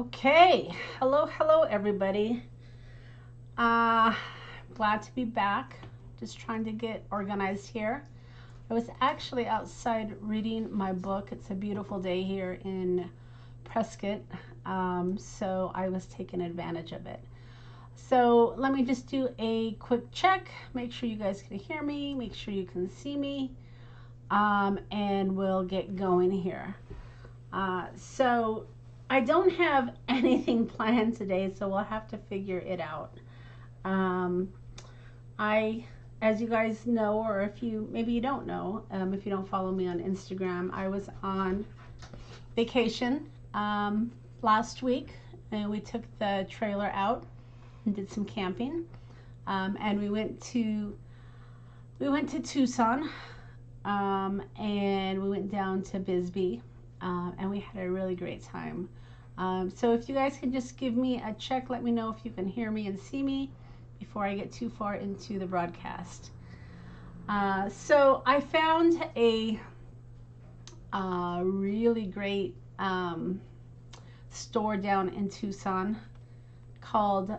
Okay, hello everybody. Uh, Glad to be back. Just trying to get organized here. I was actually outside reading my book. It's a beautiful day here in Prescott, so I was taking advantage of it. So let me just do a quick check. Make sure you guys can hear me. Make sure you can see me, and we'll get going here. So I don't have anything planned today, so we'll have to figure it out. Um, I, as you guys know, or if you maybe you don't know, if you don't follow me on Instagram, I was on vacation last week, and we took the trailer out and did some camping, and we went to Tucson, and we went down to Bisbee, and we had a really great time. So if you guys can just give me a check, let me know if you can hear me and see me before I get too far into the broadcast. So I found a really great store down in Tucson called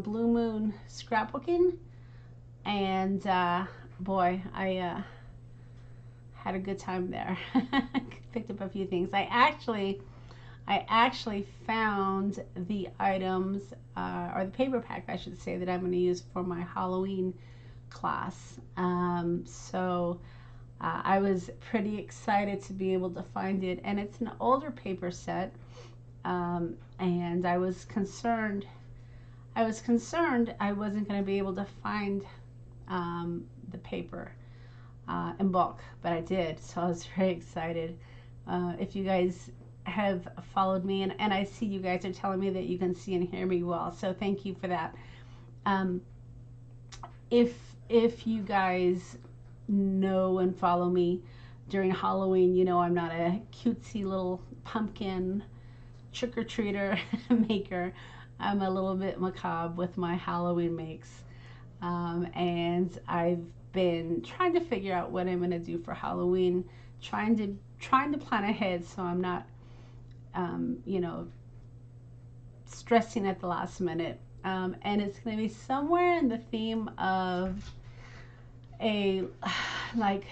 Blue Moon Scrapbooking, and boy, I had a good time there. Picked up a few things. I actually found the items, or the paper pack, I should say, that I'm going to use for my Halloween class. So I was pretty excited to be able to find it, and it's an older paper set. And I was concerned. I wasn't going to be able to find the paper in bulk, but I did, so I was very excited. If you guys have followed me, and I see you guys are telling me that you can see and hear me well, so thank you for that. Um, if you guys know and follow me during Halloween, you know I'm not a cutesy little pumpkin trick-or-treater maker. I'm a little bit macabre with my Halloween makes. And I've been trying to figure out what I'm going to do for Halloween, trying to plan ahead so I'm not, you know, stressing at the last minute. And it's going to be somewhere in the theme of a like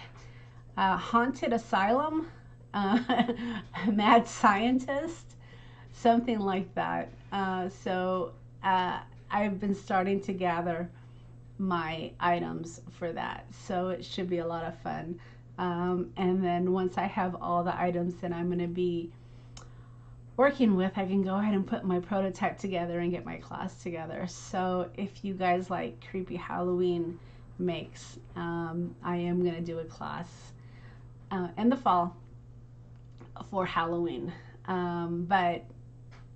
a haunted asylum, a mad scientist, something like that. So I've been starting to gather my items for that. So it should be a lot of fun. And then once I have all the items that I'm going to be working with, I can go ahead and put my prototype together and get my class together. So if you guys like creepy Halloween makes, I am going to do a class in the fall for Halloween. But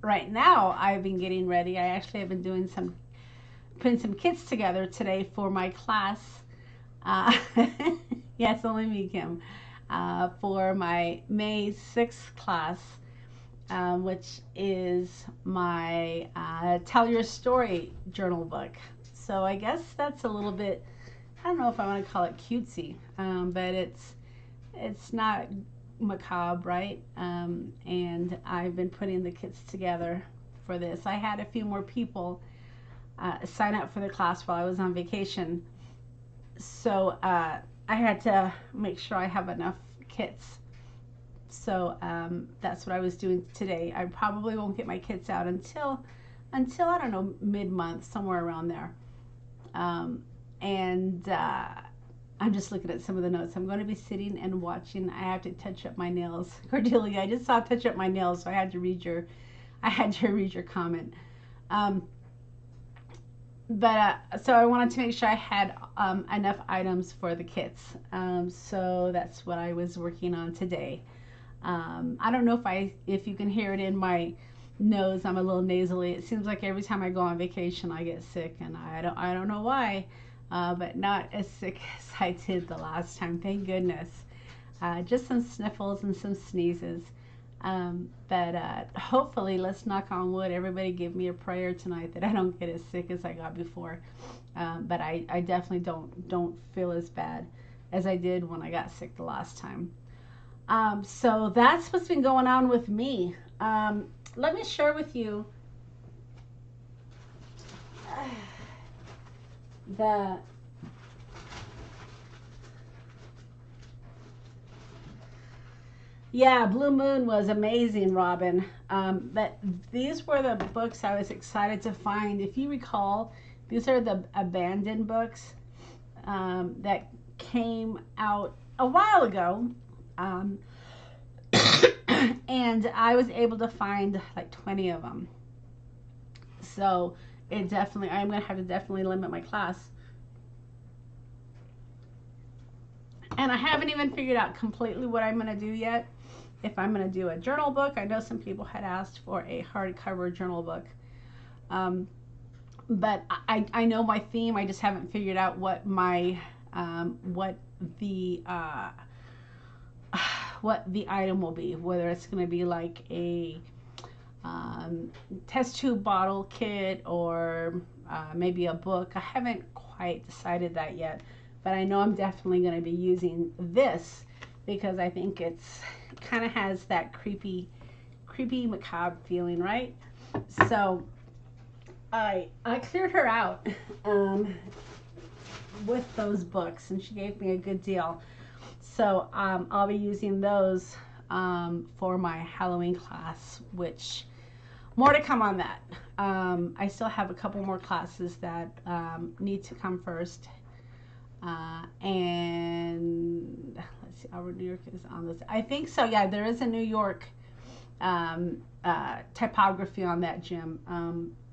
right now I've been getting ready. I actually have been putting some kits together today for my class. Yes, only me, Kim. For my May 6th class, which is my Tell Your Story journal book. So I guess that's a little bit, I don't know if I want to call it cutesy, but it's not macabre, right? And I've been putting the kits together for this. I had a few more people sign up for the class while I was on vacation, so I had to make sure I have enough kits. So that's what I was doing today. I probably won't get my kits out until I don't know, mid-month, somewhere around there. And I'm just looking at some of the notes. I'm going to be sitting and watching. I have to touch up my nails. Cordelia, I just saw touch up my nails, so I had to read your comment. So I wanted to make sure I had enough items for the kits. So that's what I was working on today. I don't know if you can hear it in my nose. I'm a little nasally. It seems like every time I go on vacation, I get sick, and I don't know why, but not as sick as I did the last time. Thank goodness. Just some sniffles and some sneezes. But hopefully, let's knock on wood. Everybody give me a prayer tonight that I don't get as sick as I got before. But I definitely don't feel as bad as I did when I got sick the last time. So that's what's been going on with me. let me share with you the yeah, Blue Moon was amazing, Robin. But these were the books I was excited to find. If you recall, these are the abandoned books that came out a while ago. Um, and I was able to find like 20 of them. So it definitely, I'm going to have to definitely limit my class. And I haven't even figured out completely what I'm going to do yet. If I'm going to do a journal book, I know some people had asked for a hardcover journal book. Um, but I know my theme. I just haven't figured out what my what the what the item will be. Whether it's going to be like a test tube bottle kit or maybe a book. I haven't quite decided that yet, but I know I'm definitely going to be using this because I think it kind of has that creepy macabre feeling, right? So I cleared her out with those books, and she gave me a good deal. So I'll be using those for my Halloween class, which more to come on that. I still have a couple more classes that need to come first. And let's see, our New York is on this. I think so. Yeah, there is a New York typography on that, Jim.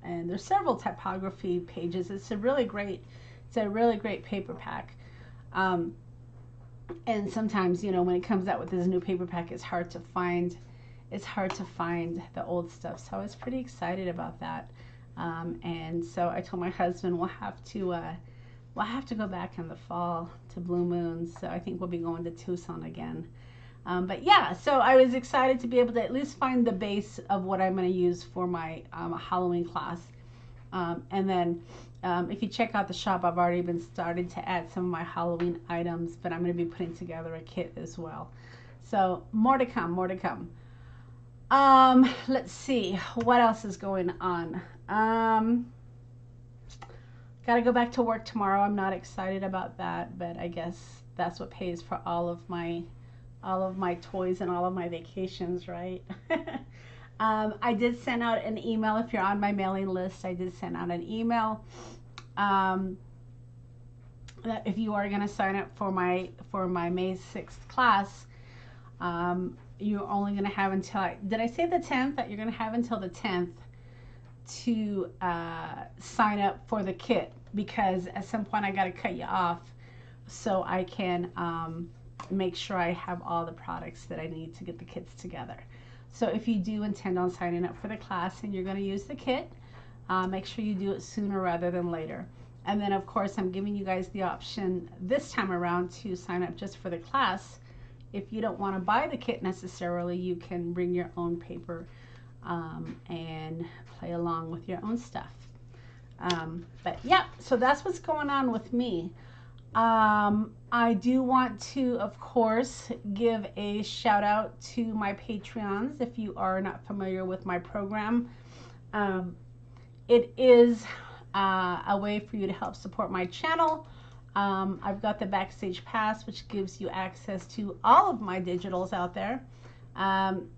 And there's several typography pages. It's a really great paper pack. And sometimes, you know, when it comes out with this new paper pack, it's hard to find the old stuff. So I was pretty excited about that. And so I told my husband we'll have to go back in the fall to Blue Moon. So I think we'll be going to Tucson again. But yeah, so I was excited to be able to at least find the base of what I'm going to use for my Halloween class. And then if you check out the shop, I've already been starting to add some of my Halloween items, but I'm going to be putting together a kit as well. So more to come, more to come. Let's see, what else is going on? Got to go back to work tomorrow. I'm not excited about that, but I guess that's what pays for all of my toys and all of my vacations, right? I did send out an email. If you're on my mailing list, I did send out an email that if you are going to sign up for my May 6th class, you're only going to have until, did I say the 10th? That you're going to have until the 10th to sign up for the kit, because at some point I got to cut you off so I can make sure I have all the products that I need to get the kits together. So if you do intend on signing up for the class and you're going to use the kit, make sure you do it sooner rather than later. And then of course I'm giving you guys the option this time around to sign up just for the class. If you don't want to buy the kit necessarily, you can bring your own paper and play along with your own stuff. But yeah, so that's what's going on with me. I do want to, of course, give a shout out to my Patreons. If you are not familiar with my program, it is a way for you to help support my channel. I've got the Backstage Pass, which gives you access to all of my digitals out there. And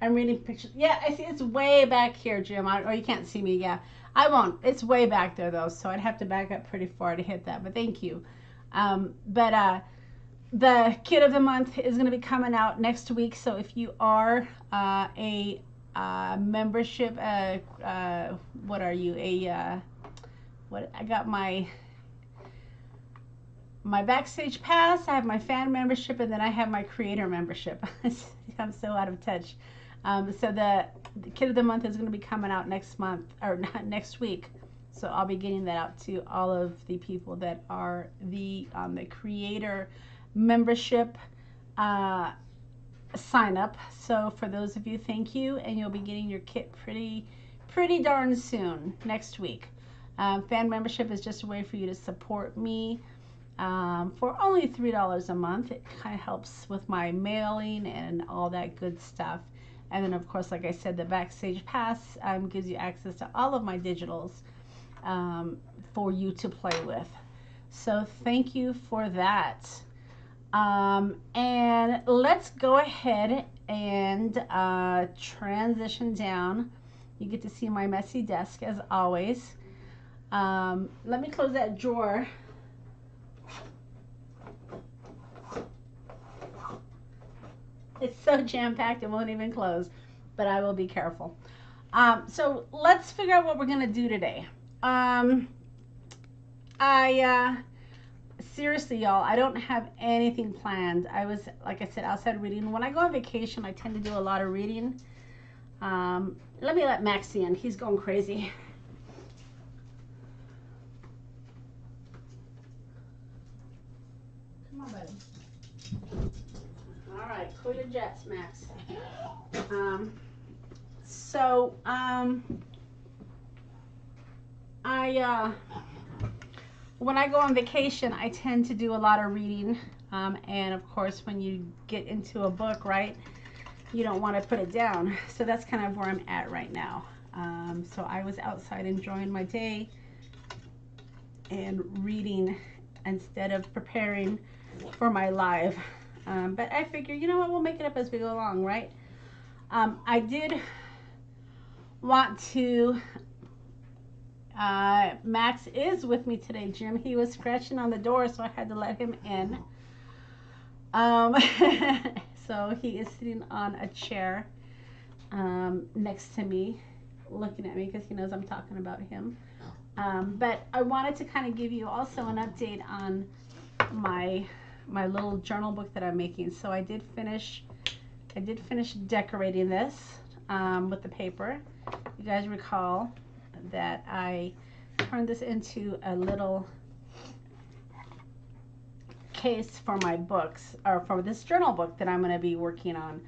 I'm reading pictures. Yeah, I see it's way back here, Jim. Or you can't see me. Yeah, I won't. It's way back there, though, so I'd have to back up pretty far to hit that. But thank you. The Kit of the Month is going to be coming out next week. So if you are a membership, what are you? What I got my Backstage Pass, I have my fan membership, and then I have my creator membership. I'm so out of touch. So the Kit of the Month is going to be coming out next month, or not next week. So I'll be getting that out to all of the people that are the creator membership sign up. So for those of you, thank you, and you'll be getting your kit pretty darn soon next week. Fan membership is just a way for you to support me for only $3 a month. It kind of helps with my mailing and all that good stuff. And then, of course, like I said, the Backstage Pass gives you access to all of my digitals for you to play with. So thank you for that. And let's go ahead and transition down. You get to see my messy desk as always. Let me close that drawer. It's so jam-packed it won't even close, but I will be careful. So let's figure out what we're gonna do today. Seriously, y'all, I don't have anything planned. I was, like I said, outside reading. When I go on vacation, I tend to do a lot of reading. Let me let Max in. He's going crazy. Come on, buddy. All right, cool your jets, Max. When I go on vacation, I tend to do a lot of reading. And of course, when you get into a book, right, you don't want to put it down. So that's kind of where I'm at right now. So I was outside enjoying my day and reading instead of preparing for my live. But I figure, you know what, we'll make it up as we go along, right? I did want to, Max is with me today, Jim. He was scratching on the door, so I had to let him in. So he is sitting on a chair next to me, looking at me because he knows I'm talking about him. But I wanted to kind of give you also an update on my little journal book that I'm making. So I did finish decorating this with the paper. You guys recall that I turned this into a little case for my books, or for this journal book that I'm going to be working on.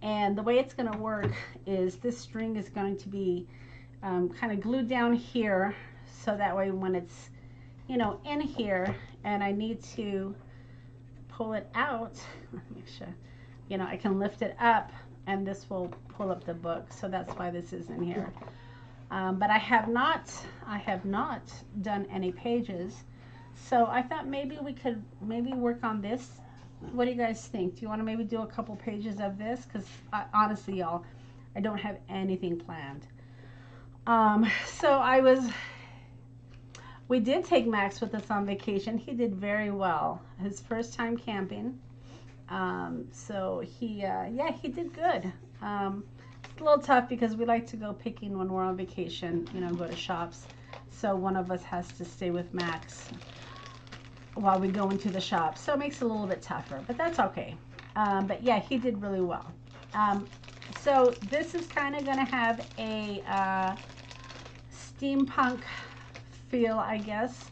And the way it's going to work is this string is going to be kind of glued down here, so that way when it's, you know, in here and I need to pull it out, make sure, you know, I can lift it up and this will pull up the book. So that's why this is in here. But I have not done any pages. So I thought maybe we could work on this. What do you guys think? Do you want to maybe do a couple pages of this? Because honestly, y'all, I don't have anything planned. So we did take Max with us on vacation. He did very well. His first time camping. So he did good. It's a little tough because we like to go picking when we're on vacation, you know, go to shops. So one of us has to stay with Max while we go into the shop. So it makes it a little bit tougher, but that's okay. But yeah, he did really well. So this is kind of going to have a steampunk feel, I guess.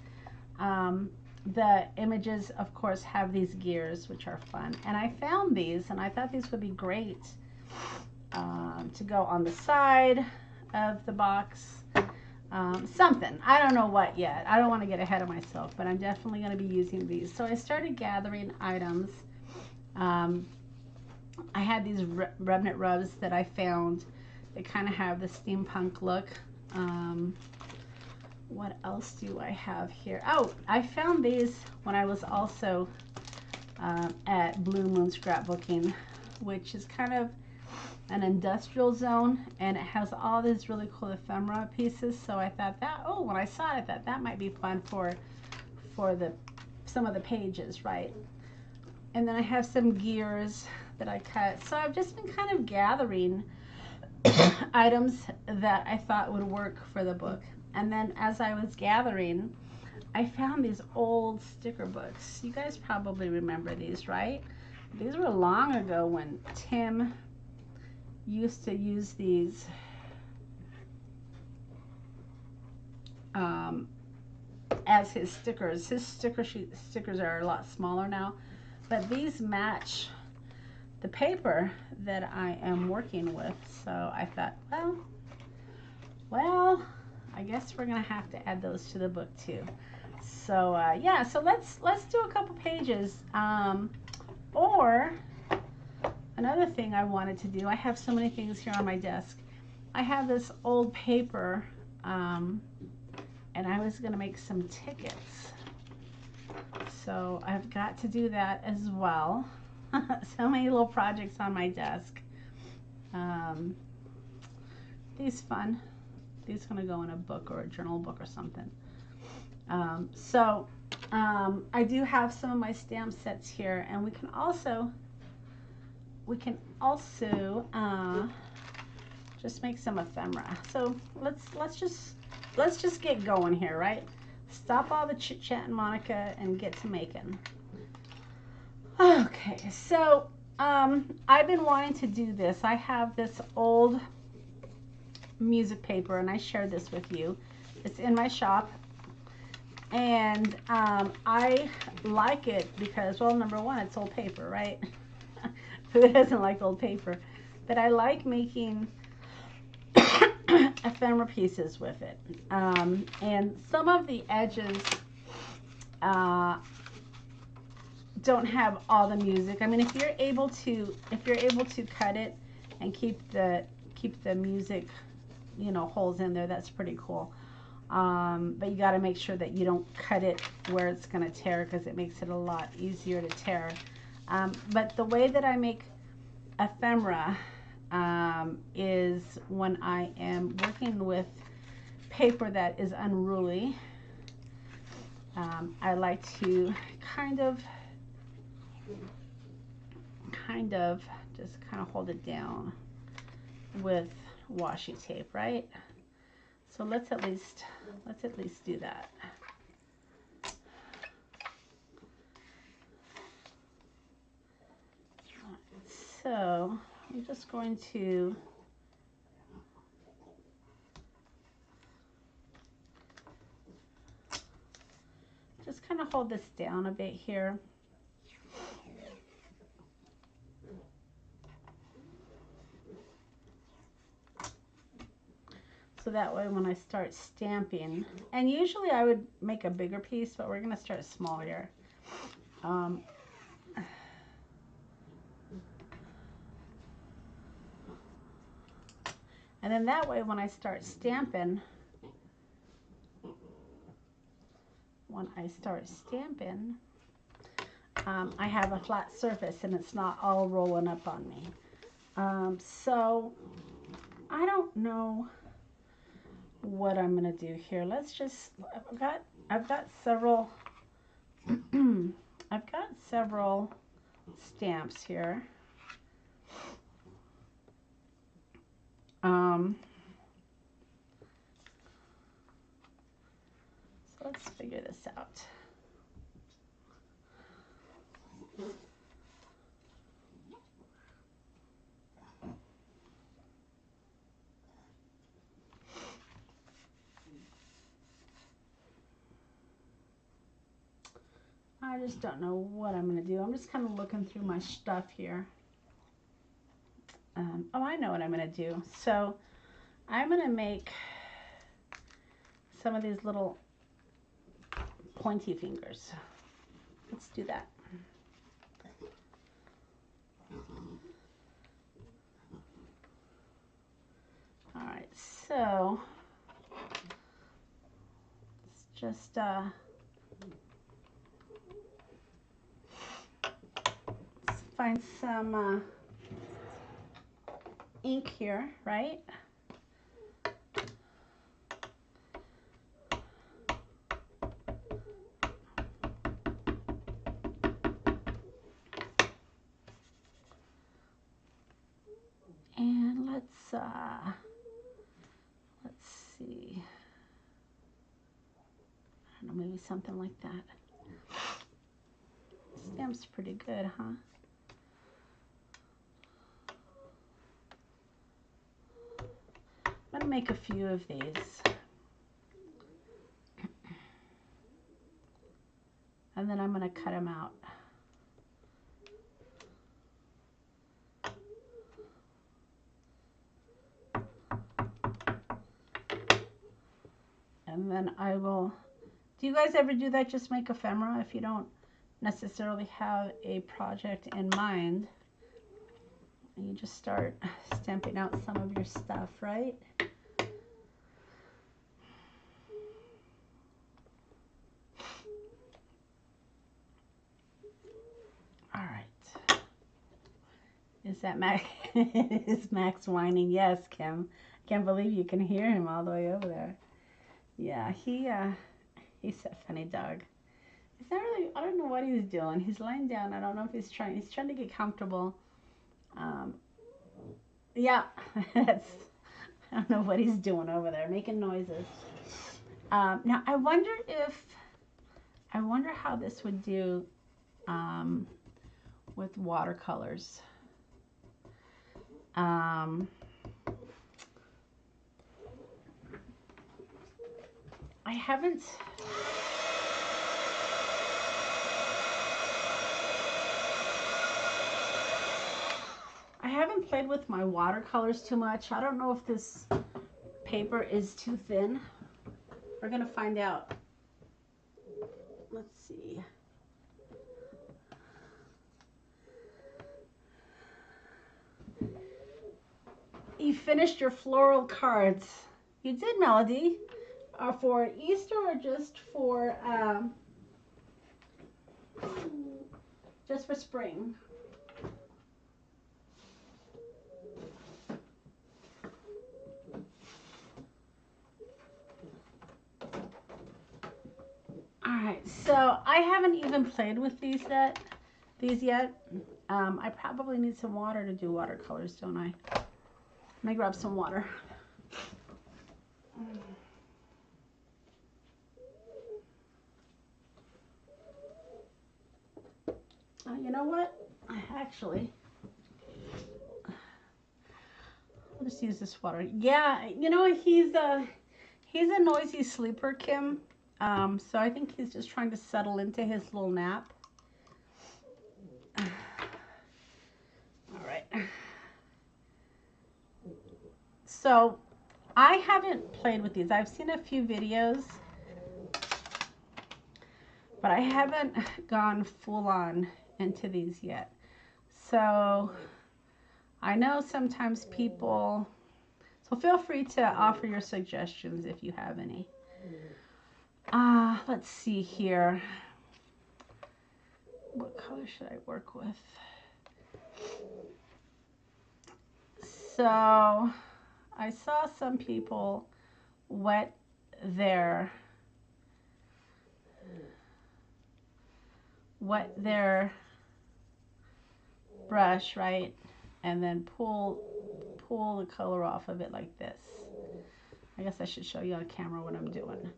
The images, of course, have these gears, which are fun. And I found these, and I thought these would be great to go on the side of the box. Something. I don't know what yet. I don't want to get ahead of myself, but I'm definitely going to be using these. So I started gathering items. I had these remnant rubs that I found. They kind of have the steampunk look. What else do I have here? Oh, I found these when I was also at Blue Moon Scrapbooking, which is kind of an industrial zone, and it has all these really cool ephemera pieces. So I thought that, oh, when I saw it, I thought that might be fun for some of the pages, right? And then I have some gears that I cut. So I've just been kind of gathering items that I thought would work for the book. And then as I was gathering, I found these old sticker books. You guys probably remember these, right? These were long ago when Tim used to use these as his stickers. His stickers are a lot smaller now, but these match the paper that I am working with. So I thought, well, I guess we're gonna have to add those to the book too. So yeah, so let's do a couple pages. Or another thing I wanted to do, I have so many things here on my desk. I have this old paper, and I was going to make some tickets. So I've got to do that as well. So many little projects on my desk. These fun. These going to go in a book or a journal book or something. I do have some of my stamp sets here, and we can also just make some ephemera. So let's just get going here, right? Stop all the chit chat, Monica, and get to making. Okay, so I've been wanting to do this. I have this old music paper, and I shared this with you. It's in my shop, and I like it because, well, number one, it's old paper, right? Who doesn't like old paper? But I like making ephemera pieces with it, and some of the edges don't have all the music. I mean, if you're able to cut it and keep the music, you know, holes in there, that's pretty cool. But you got to make sure that you don't cut it where it's going to tear, because it makes it a lot easier to tear. But the way that I make ephemera is when I am working with paper that is unruly. I like to kind of just hold it down with washi tape, right? So let's at least do that. So I'm just going to just kind of hold this down a bit here. So that way when I start stamping, and usually I would make a bigger piece, but we're going to start small here. And then that way when I start stamping, I have a flat surface and it's not all rolling up on me. So I don't know what I'm going to do here. Let's just, I've got several stamps here. So let's figure this out. I just don't know what I'm going to do. I'm just kind of looking through my stuff here. Oh, I know what I'm going to do. So I'm going to make some of these little pointy fingers. Let's do that. All right, so let's just let's find some ink here, right? And let's see. I don't know, maybe something like that. Stamp's pretty good, huh? I'm going to make a few of these. And then I'm going to cut them out. And then I will Do you guys ever do that? Just make ephemera if you don't necessarily have a project in mind. And you just start stamping out some of your stuff, right? All right. Is that Max? Is Max whining? Yes, Kim. I can't believe you can hear him all the way over there. Yeah, he's a funny dog. He's not really, I don't know what he's doing. He's lying down. I don't know if he's trying to get comfortable. Yeah, that's, I don't know what he's doing over there, making noises. Now I wonder how this would do with watercolors. I haven't. I haven't played with my watercolors too much. I don't know if this paper is too thin. We're gonna find out. Let's see. You finished your floral cards. You did, Melody. For Easter or just for spring? All right, so I haven't even played with these yet. I probably need some water to do watercolors, don't I? Let me grab some water. You know what? Actually, I'll just use this water. Yeah, you know, he's a noisy sleeper, Kim. So I think he's just trying to settle into his little nap. All right. So I haven't played with these. I've seen a few videos, but I haven't gone full on into these yet. So I know sometimes people, so feel free to offer your suggestions if you have any. Let's see here. What color should I work with? So I saw some people wet their brush, right? And then pull the color off of it like this. I guess I should show you on camera what I'm doing.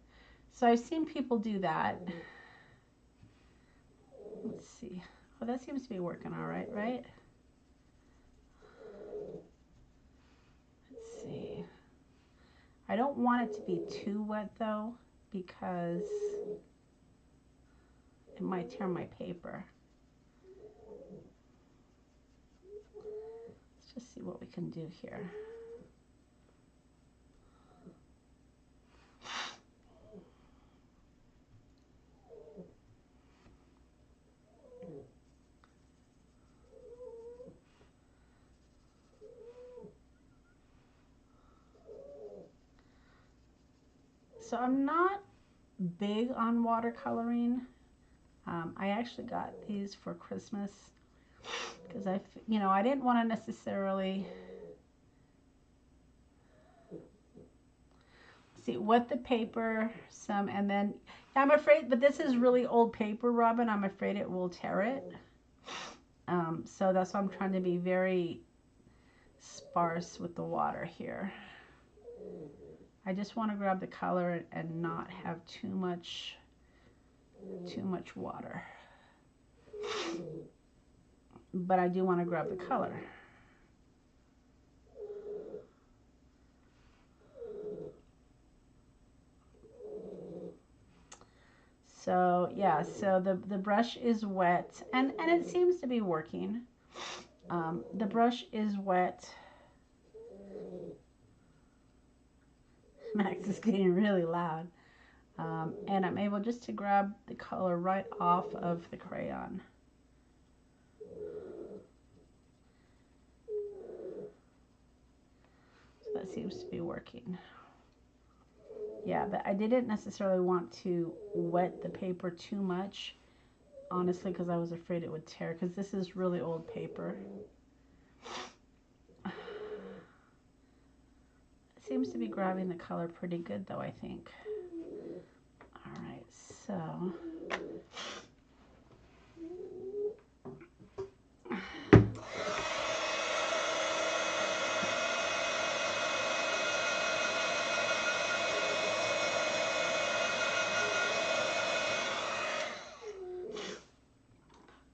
So I've seen people do that. Let's see. Oh, that seems to be working all right, right? Let's see. I don't want it to be too wet though, because it might tear my paper. Let's just see what we can do here. So I'm not big on watercoloring. I actually got these for Christmas because I didn't want to necessarily see what the paper and then I'm afraid, but this is really old paper, Robin. I'm afraid it will tear it. So that's why I'm trying to be very sparse with the water here. I just want to grab the color and not have too much water. But I do want to grab the color. So yeah, so the brush is wet and it seems to be working. The brush is wet. Max is getting really loud. And I'm able just to grab the color right off of the crayon. So that seems to be working. Yeah, but I didn't necessarily want to wet the paper too much, honestly, because I was afraid it would tear, because this is really old paper. It seems to be grabbing the color pretty good though, I think. All right, so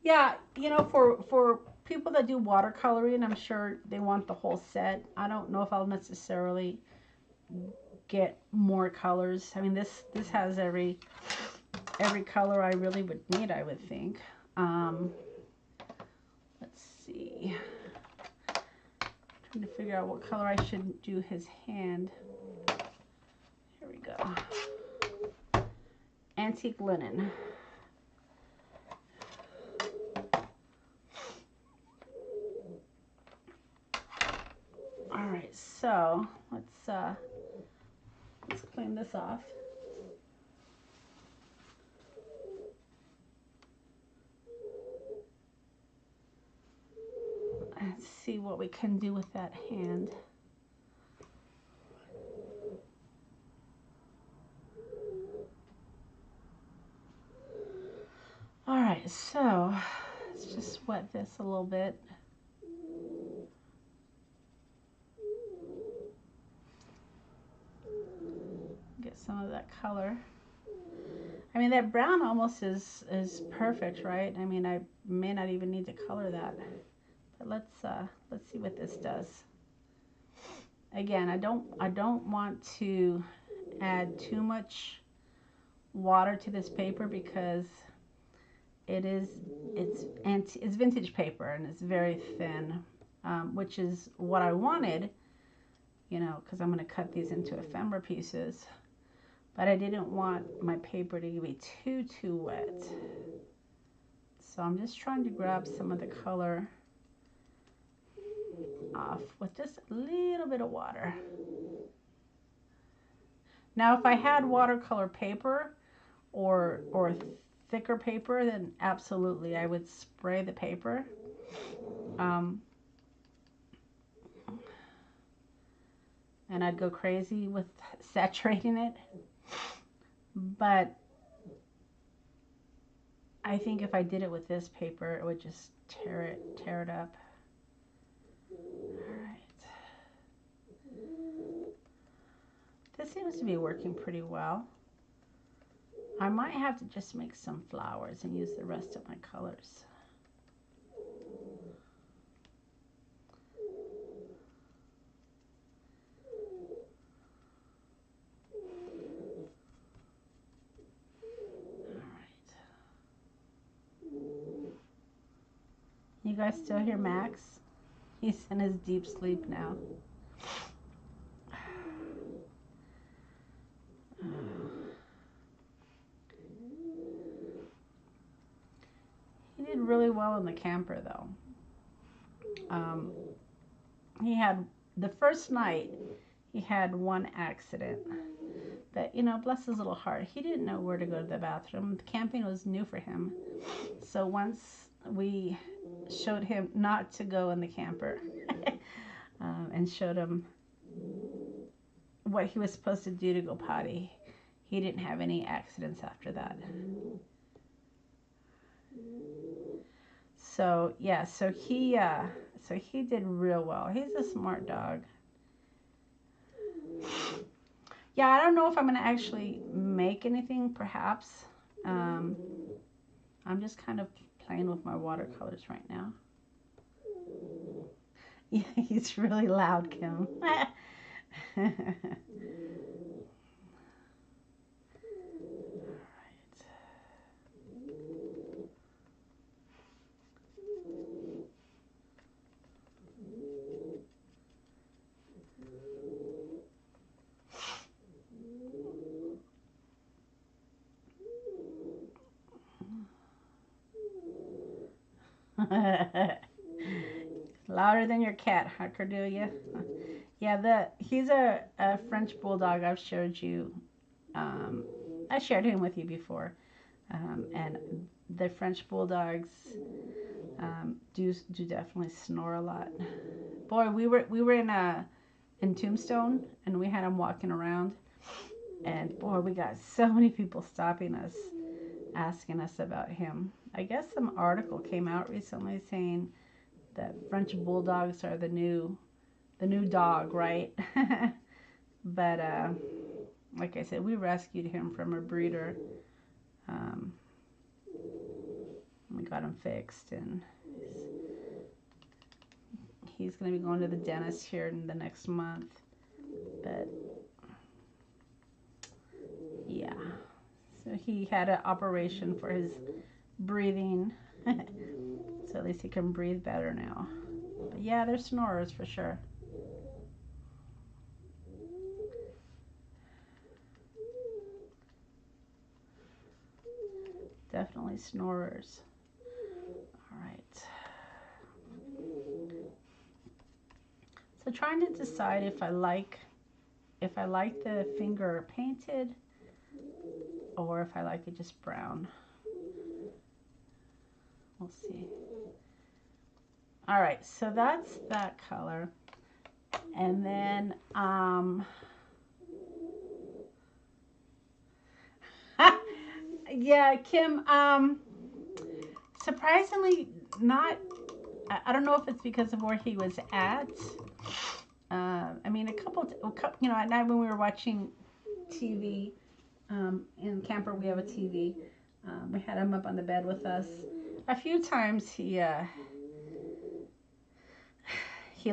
yeah, you know, for people that do watercoloring, I'm sure they want the whole set. I don't know if I'll necessarily get more colors. I mean, this has every color I really would need, I would think. Let's see. Trying to figure out what color I should do his hand. Here we go. Antique linen. All right, so let's clean this off. And see what we can do with that hand. All right, so let's just wet this a little bit. Get some of that color. I mean, that brown almost is perfect, right? I mean, I may not even need to color that. But let's see what this does. Again, I don't want to add too much water to this paper because it's vintage paper and it's very thin, which is what I wanted, you know, because I'm going to cut these into ephemera pieces. But I didn't want my paper to be too wet. So I'm just trying to grab some of the color off with just a little bit of water. Now, if I had watercolor paper or thicker paper, then absolutely I would spray the paper. And I'd go crazy with saturating it. But I think if I did it with this paper, it would just tear it up. All right. This seems to be working pretty well. I might have to just make some flowers and use the rest of my colors. You guys still hear Max? He's in his deep sleep now. He did really well in the camper though. He had, the first night, he had one accident. But, you know, bless his little heart, he didn't know where to go to the bathroom. Camping was new for him. So once we showed him not to go in the camper and showed him what he was supposed to do to go potty, he didn't have any accidents after that. So yeah, so he did real well. He's a smart dog. Yeah, I don't know if I'm gonna actually make anything, perhaps. I'm just kind of playing with my watercolors right now. Yeah, he's really loud, Kim. Louder than your cat, huh, Cordelia? Yeah, he's a French bulldog. I've showed you. Um, I shared him with you before. And the French bulldogs do definitely snore a lot. Boy, we were in Tombstone, and we had him walking around, and boy, we got so many people stopping us, asking us about him. I guess some article came out recently saying that French bulldogs are the new dog, right? But like I said, we rescued him from a breeder. Um, we got him fixed, and he's going to be going to the dentist here in the next month. But yeah, so he had an operation for his breathing. So at least he can breathe better now. But yeah, they're snorers for sure. Definitely snorers. All right. So trying to decide if I like the finger painted or if I like it just brown. We'll see. All right, so that's that color. And then yeah, Kim, surprisingly not. I don't know if it's because of where he was at. I mean, at night when we were watching TV, in camper we have a TV. We had him up on the bed with us. A few times he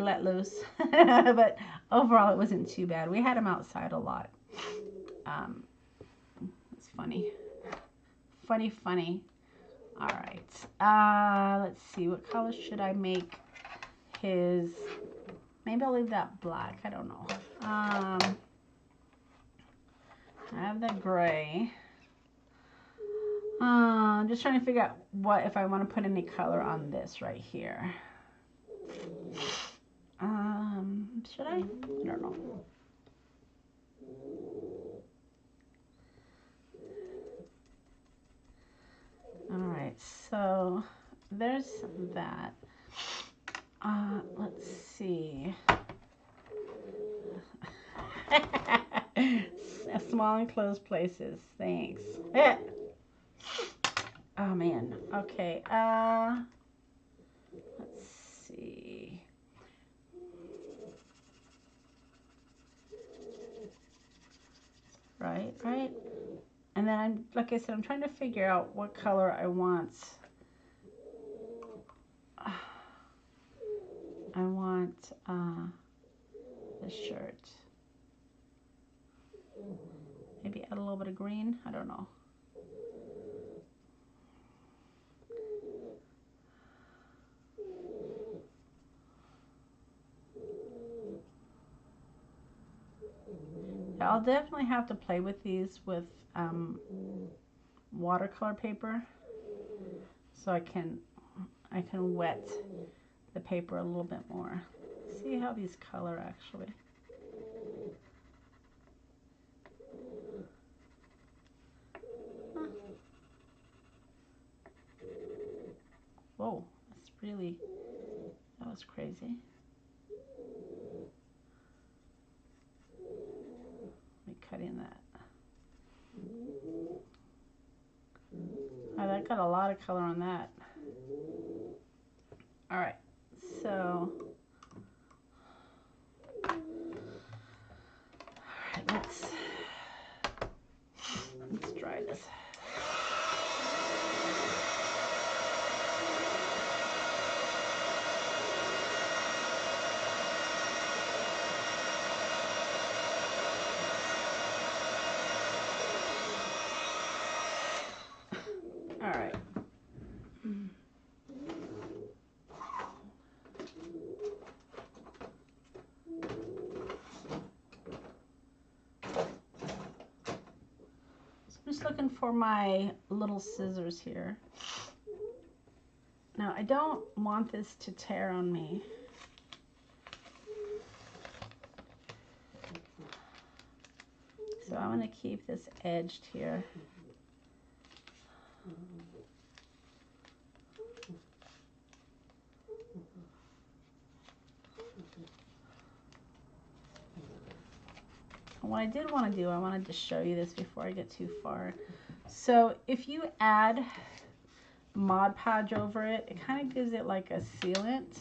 let loose, but overall it wasn't too bad. We had him outside a lot. It's funny. Funny. All right. Let's see. What color should I make his? Maybe I'll leave that black. I don't know. I have the gray. I'm just trying to figure out if I want to put any color on this right here. Should I? I don't know. All right, so there's that. Let's see. Small enclosed places. Thanks. Oh man. Okay. Let's see. Right. And then like I said, I'm trying to figure out what color I want. I want the shirt. Maybe add a little bit of green. I don't know. I'll definitely have to play with these with watercolor paper, so I can wet the paper a little bit more. See how these color actually. Huh. Whoa, that was crazy. Let me cut in that. Oh, that got a lot of color on that. All right, so let's try this. All right. I'm just looking for my little scissors here. Now, I don't want this to tear on me. So I'm going to keep this edged here. What I did want to do, I wanted to show you this before I get too far. So if you add Mod Podge over it, it kind of gives it like a sealant.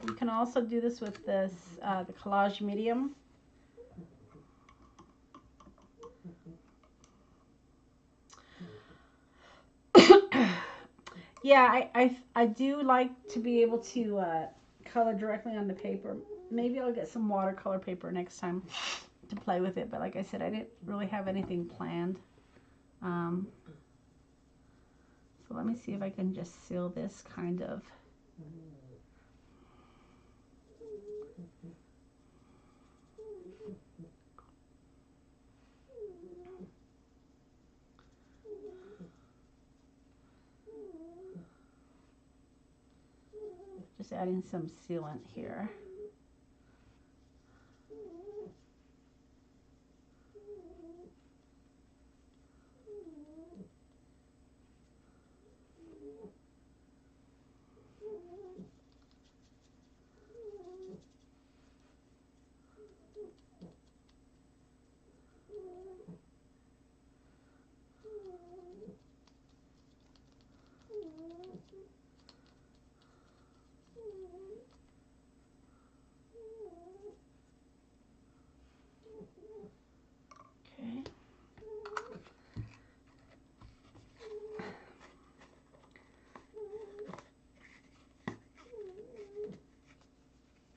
You can also do this with this, the Collage Medium. Yeah, I do like to be able to color directly on the paper. Maybe I'll get some watercolor paper next time to play with it, but like I said, I didn't really have anything planned. So let me see if I can just seal this kind of. Just adding some sealant here. Okay.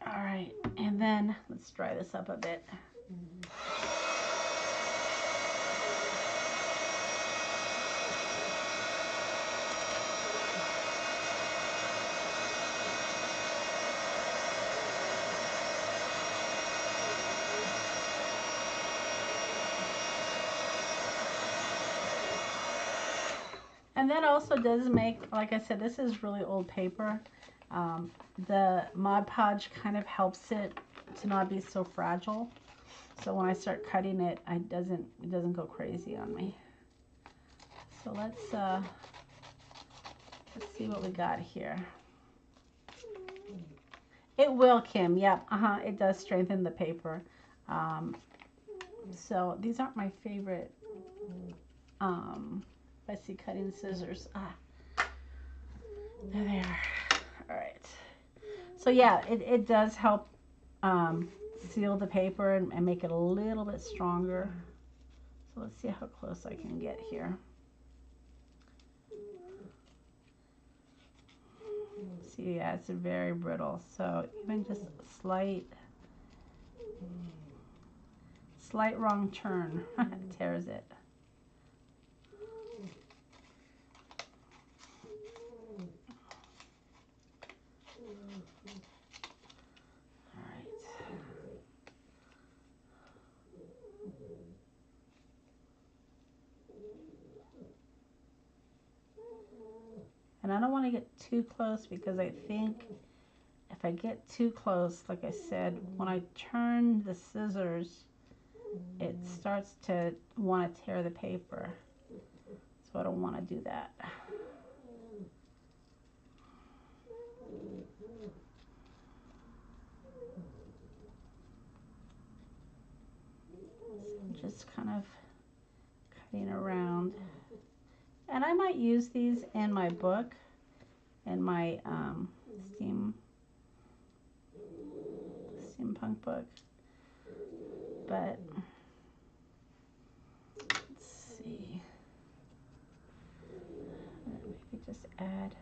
All right, and then let's dry this up a bit. And that also does make, like I said, this is really old paper. The Mod Podge kind of helps it to not be so fragile. So when I start cutting it, it doesn't go crazy on me. So let's see what we got here. It will, Kim. Yep. It does strengthen the paper. So these aren't my favorite Betsy cutting scissors. There they are. All right. So yeah, it does help seal the paper and make it a little bit stronger. So let's see how close I can get here. See, yeah, it's very brittle. So even just a slight wrong turn tears it. And I don't want to get too close because I think if I get too close, like I said, when I turn the scissors, it starts to want to tear the paper. So I don't want to do that. So just kind of cutting around. And I might use these in my book, in my steampunk book. But let's see. Maybe just add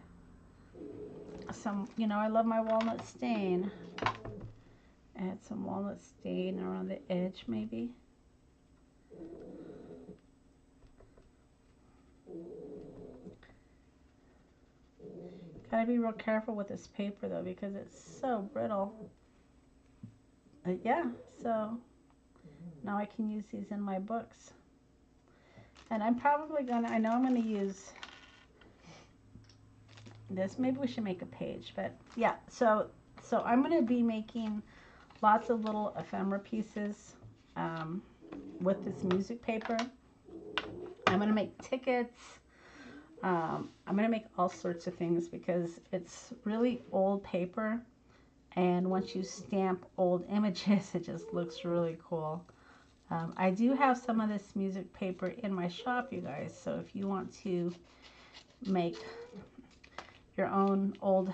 some, I love my walnut stain. Add some walnut stain around the edge maybe. Gotta be real careful with this paper though because it's so brittle. Yeah, so now I can use these in my books. And I'm probably I know I'm gonna use this. Maybe we should make a page, but yeah, so I'm gonna be making lots of little ephemera pieces. with this music paper. I'm going to make tickets. I'm going to make all sorts of things because it's really old paper. And once you stamp old images, it just looks really cool. I do have some of this music paper in my shop, you guys. So if you want to make your own old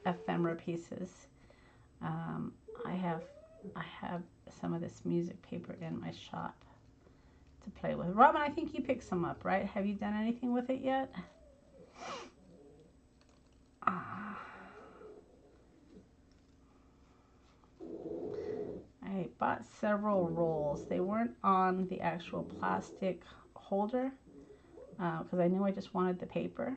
ephemera pieces, I have some of this music paper in my shop to play with. Robin, I think you picked some up, right? Have you done anything with it yet? I bought several rolls. They weren't on the actual plastic holder because I knew I just wanted the paper.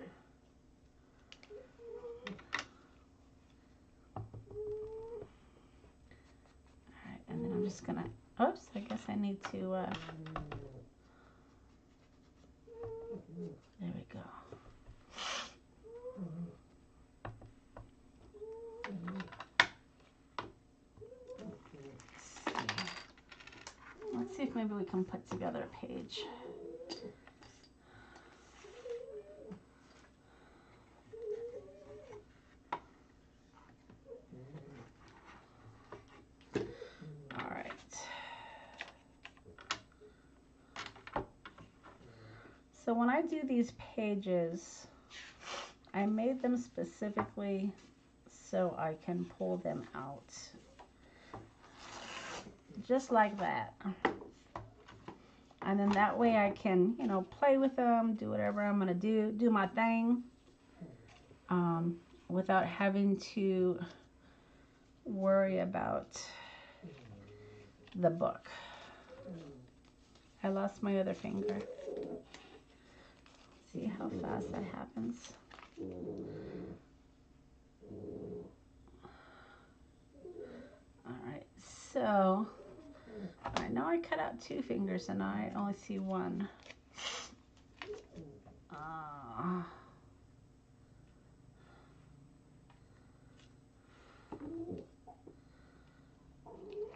Alright, and then I'm just gonna, oops, I guess I need to, there we go. Let's see if maybe we can put together a page. All right. So when I do these pages, I made them specifically so I can pull them out. Just like that. And then that way I can, you know, play with them, do whatever I'm going to do my thing, without having to worry about the book. I lost my other finger. See how fast that happens. All right, so I know I cut out 2 fingers and I only see 1.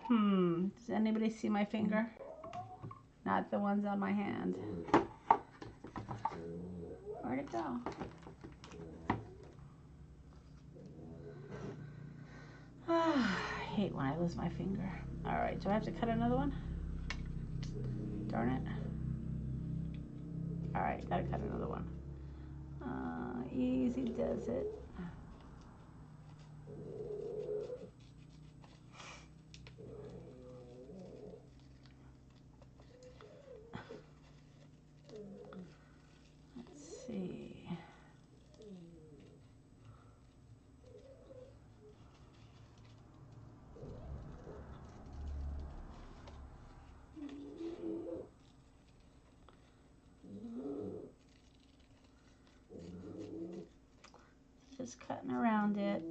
Does anybody see my finger? Not the ones on my hand. Where'd it go? I hate when I lose my finger. All right, do I have to cut another one? Darn it. All right, gotta cut another one. Easy does it. Let's see. Just cutting around it.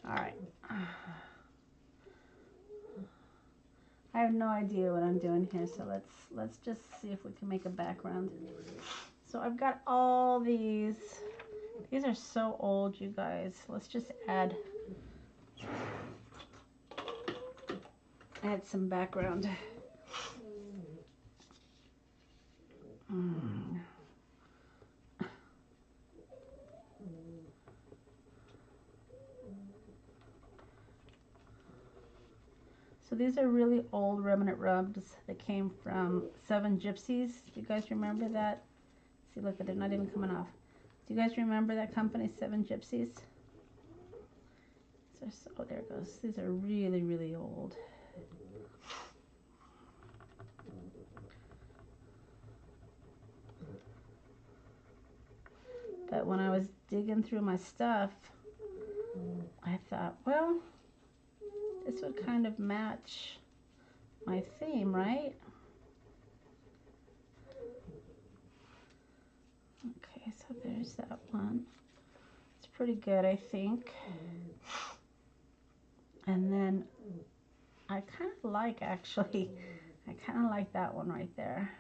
All right. I have no idea what I'm doing here, so let's just see if we can make a background. So I've got all these. These are so old, you guys. Let's just add some background. So these are really old remnant rubs that came from Seven Gypsies. Do you guys remember that? See, look, they're not even coming off. Do you guys remember that company, Seven Gypsies? Oh, there it goes. These are really, really old. But when I was digging through my stuff, I thought, well, this would kind of match my theme, right? Okay, so there's that one. It's pretty good, I think. And then I kind of like, actually, I kind of like that one right there.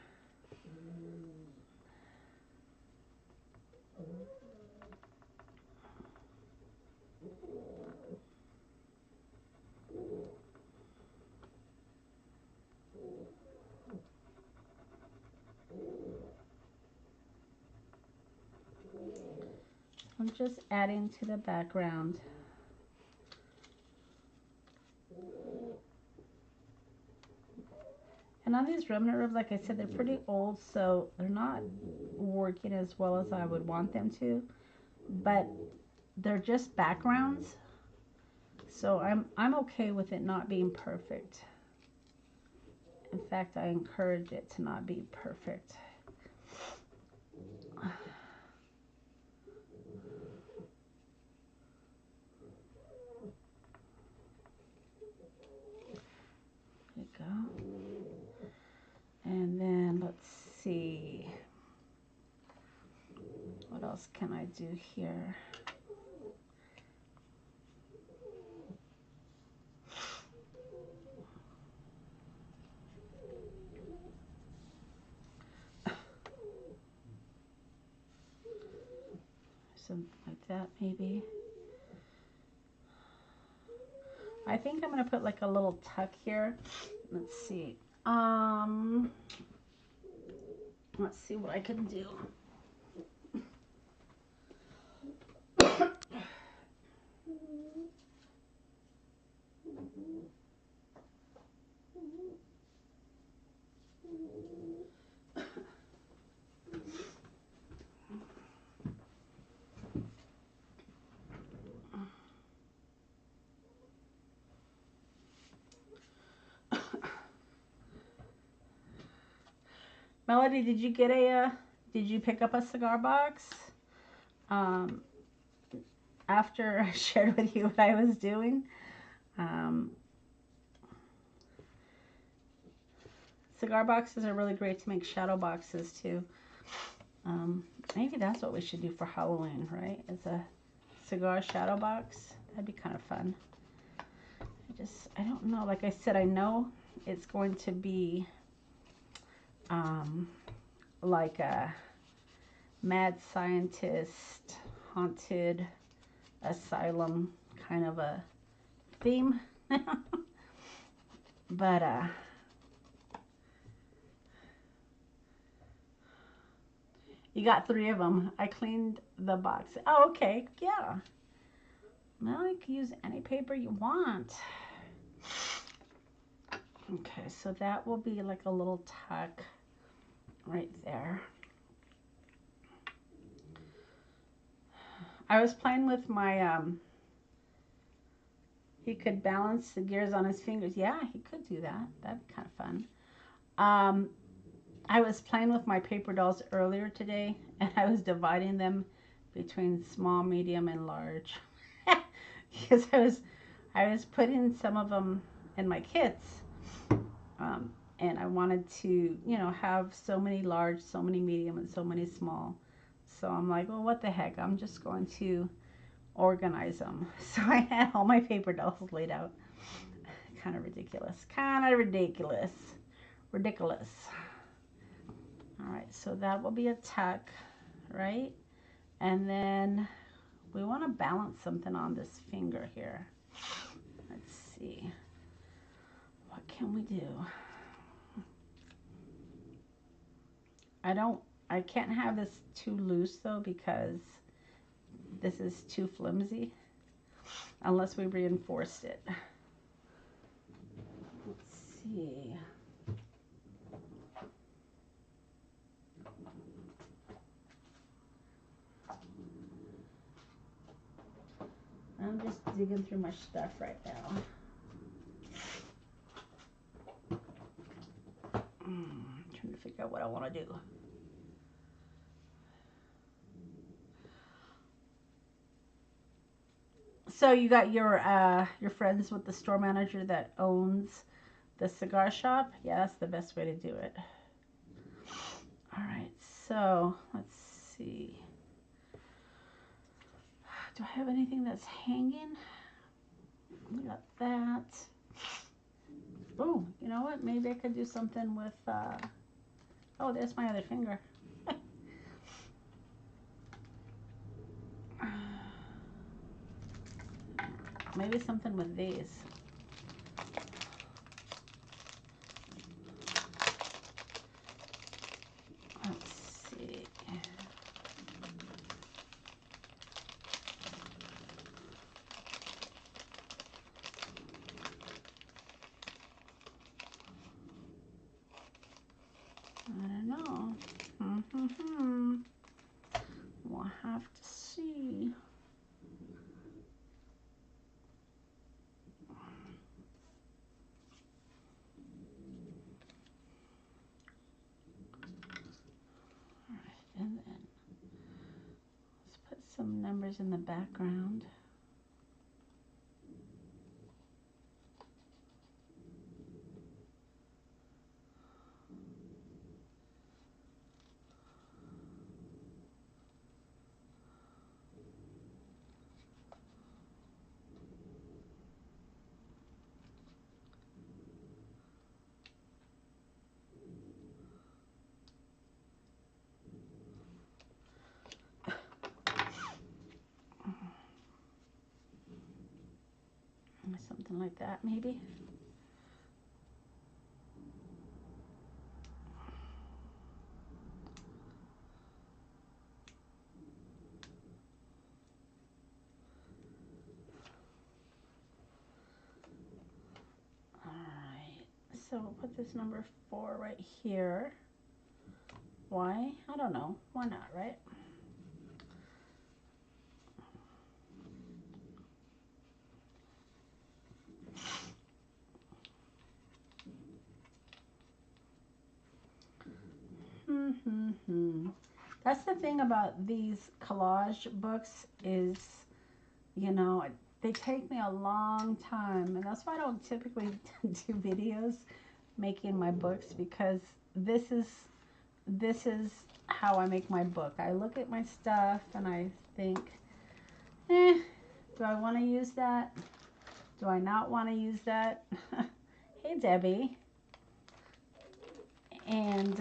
just adding to the background. And on these remnant ribs, like I said, they're pretty old, so they're not working as well as I would want them to. But they're just backgrounds, so I'm okay with it not being perfect. In fact, I encourage it to not be perfect. There you go. And then let's see. What else can I do here? Something like that, maybe. I think I'm gonna put like a little tuck here. Let's see. Let's see what I can do. Melody, did you get did you pick up a cigar box? After I shared with you what I was doing. Cigar boxes are really great to make shadow boxes too. Maybe that's what we should do for Halloween, right? It's a cigar shadow box. That'd be kind of fun. I don't know. Like I said, I know it's going to be like a mad scientist, haunted asylum kind of a theme. But you got 3 of them. I cleaned the box. Oh, okay. Yeah. Well, you can use any paper you want. Okay, so that will be like a little tuck right there. I was playing with my, he could balance the gears on his fingers. Yeah, he could do that. That'd be kind of fun. I was playing with my paper dolls earlier today, and I was dividing them between small, medium, and large. Because I was putting some of them in my kits, and I wanted to, you know, have so many large, so many medium, and so many small. So I'm like, well, what the heck? I'm just going to organize them. So I had all my paper dolls laid out. Kind of ridiculous. Kind of ridiculous. Ridiculous. All right, so that will be a tuck, right? And then we want to balance something on this finger here. Let's see. What can we do? I can't have this too loose though, because this is too flimsy unless we reinforced it. Let's see. I'm just digging through my stuff right now. Trying to figure out what I want to do. So you got your friends with the store manager that owns the cigar shop? Yeah, that's the best way to do it. All right, so let's see. Do I have anything that's hanging? We got that. Oh, you know what? Maybe I could do something with, oh, there's my other finger. Maybe something with these. Let's see. some numbers in the background. Something like that, maybe. All right, so we'll put this number 4 right here. Why? I don't know. Why not, right? That's the thing about these collage books is, you know, they take me a long time, and that's why I don't typically do videos making my books, because this is how I make my book. I look at my stuff and I think, do I want to use that? Do I not want to use that? Hey, Debbie. And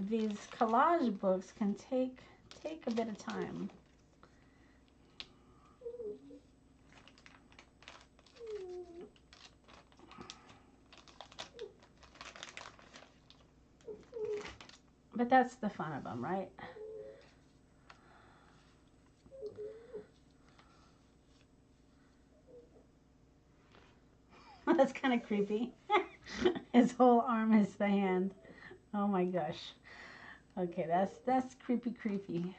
these collage books can take a bit of time. But that's the fun of them, right? That's kind of creepy. His whole arm is the hand. Oh my gosh. Okay, that's creepy.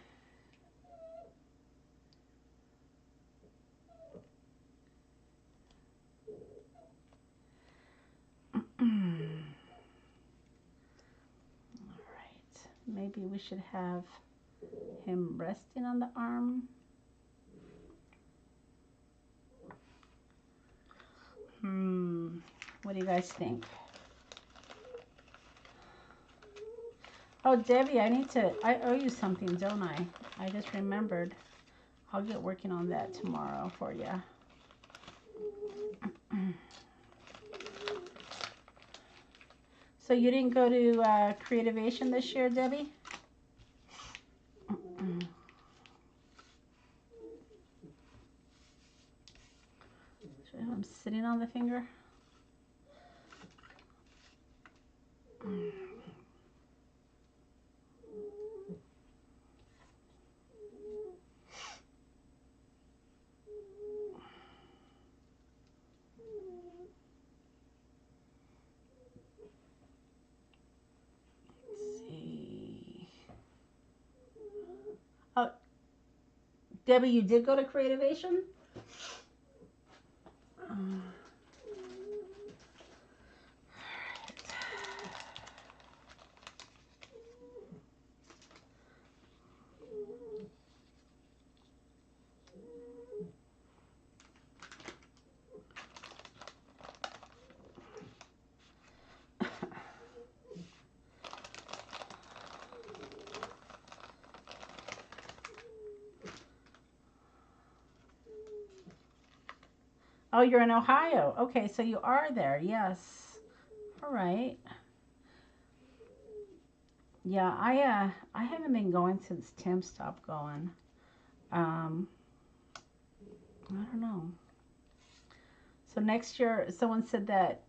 Alright, maybe we should have him resting on the arm. What do you guys think? Oh, Debbie, I owe you something, don't I? I just remembered. I'll get working on that tomorrow for you. So you didn't go to Creativation this year, Debbie? I'm sitting on the finger. Oh, Debbie, you did go to Creativation? Oh, you're in Ohio. Okay, so you are there. Yes. All right. Yeah, I haven't been going since Tim stopped going. I don't know. So next year, someone said that.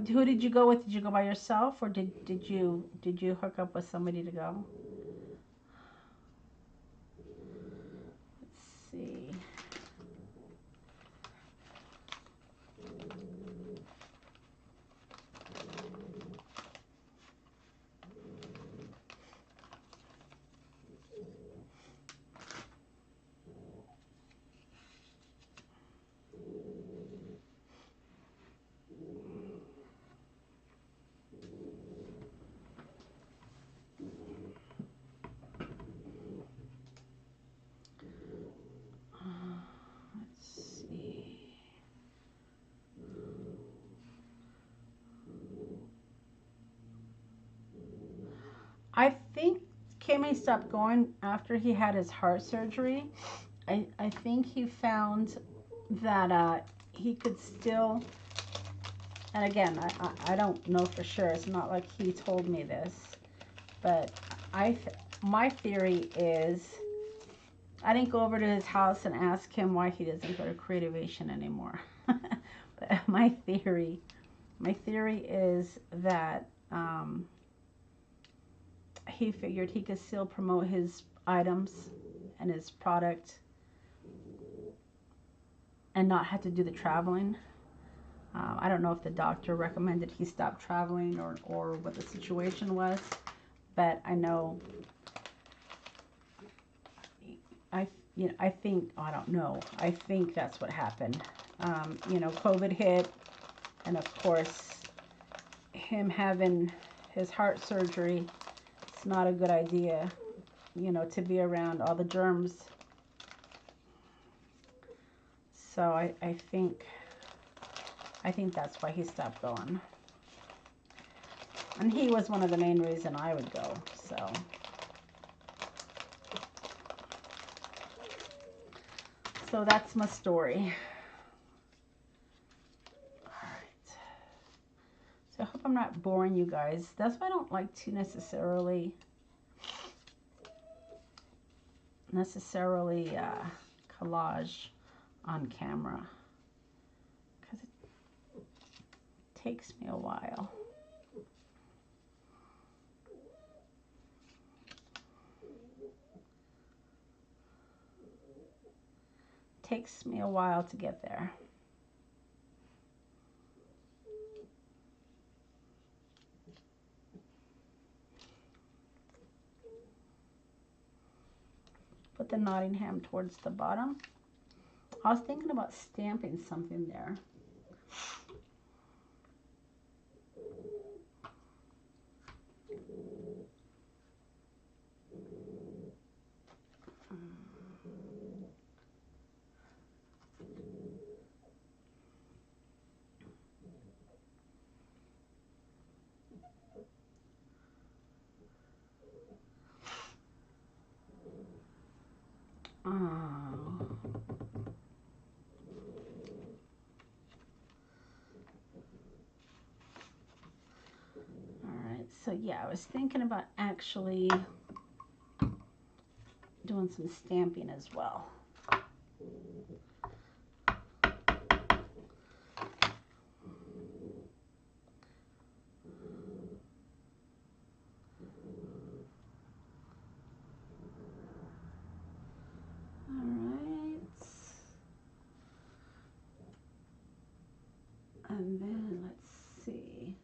Who did you go with? Did you go by yourself, or did you hook up with somebody to go? Let's see. I think Kimmy stopped going after he had his heart surgery. I think he found that he could still, and again, I don't know for sure. It's not like he told me this, but my theory is I didn't go over to his house and ask him why he doesn't go to Creativation anymore. But my theory is that he figured he could still promote his items and his product and not have to do the traveling. I don't know if the doctor recommended he stop traveling or what the situation was, but I know I think I don't know. I think that's what happened. COVID hit, and of course, him having his heart surgery. It's not a good idea, to be around all the germs. So I think that's why he stopped going. And he was one of the main reasons I would go. So that's my story. Alright. So I hope I'm not boring you guys. That's why I don't like to necessarily collage on camera, because it takes me a while. Takes me a while to get there. Put the Nottingham towards the bottom. I was thinking about stamping something there. Alright, so yeah, I was thinking about actually doing some stamping as well. And then let's see.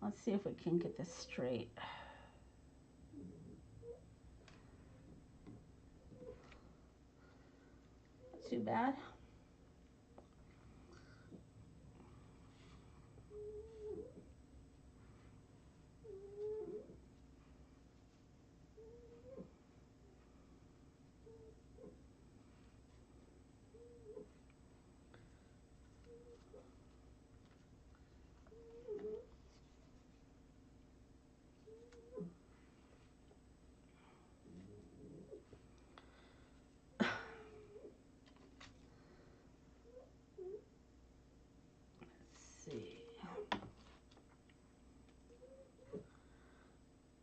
Let's see if we can get this straight. Not too bad.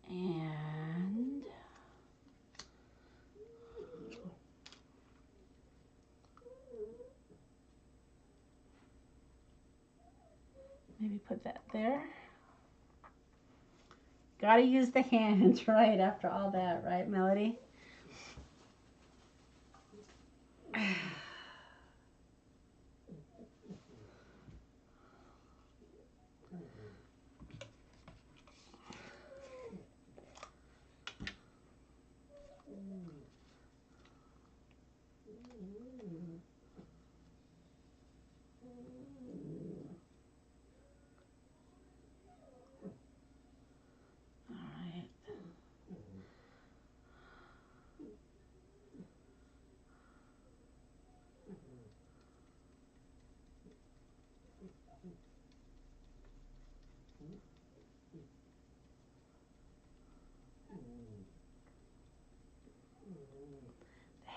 And maybe put that there. Gotta use the hands, right, after all that, right, Melody?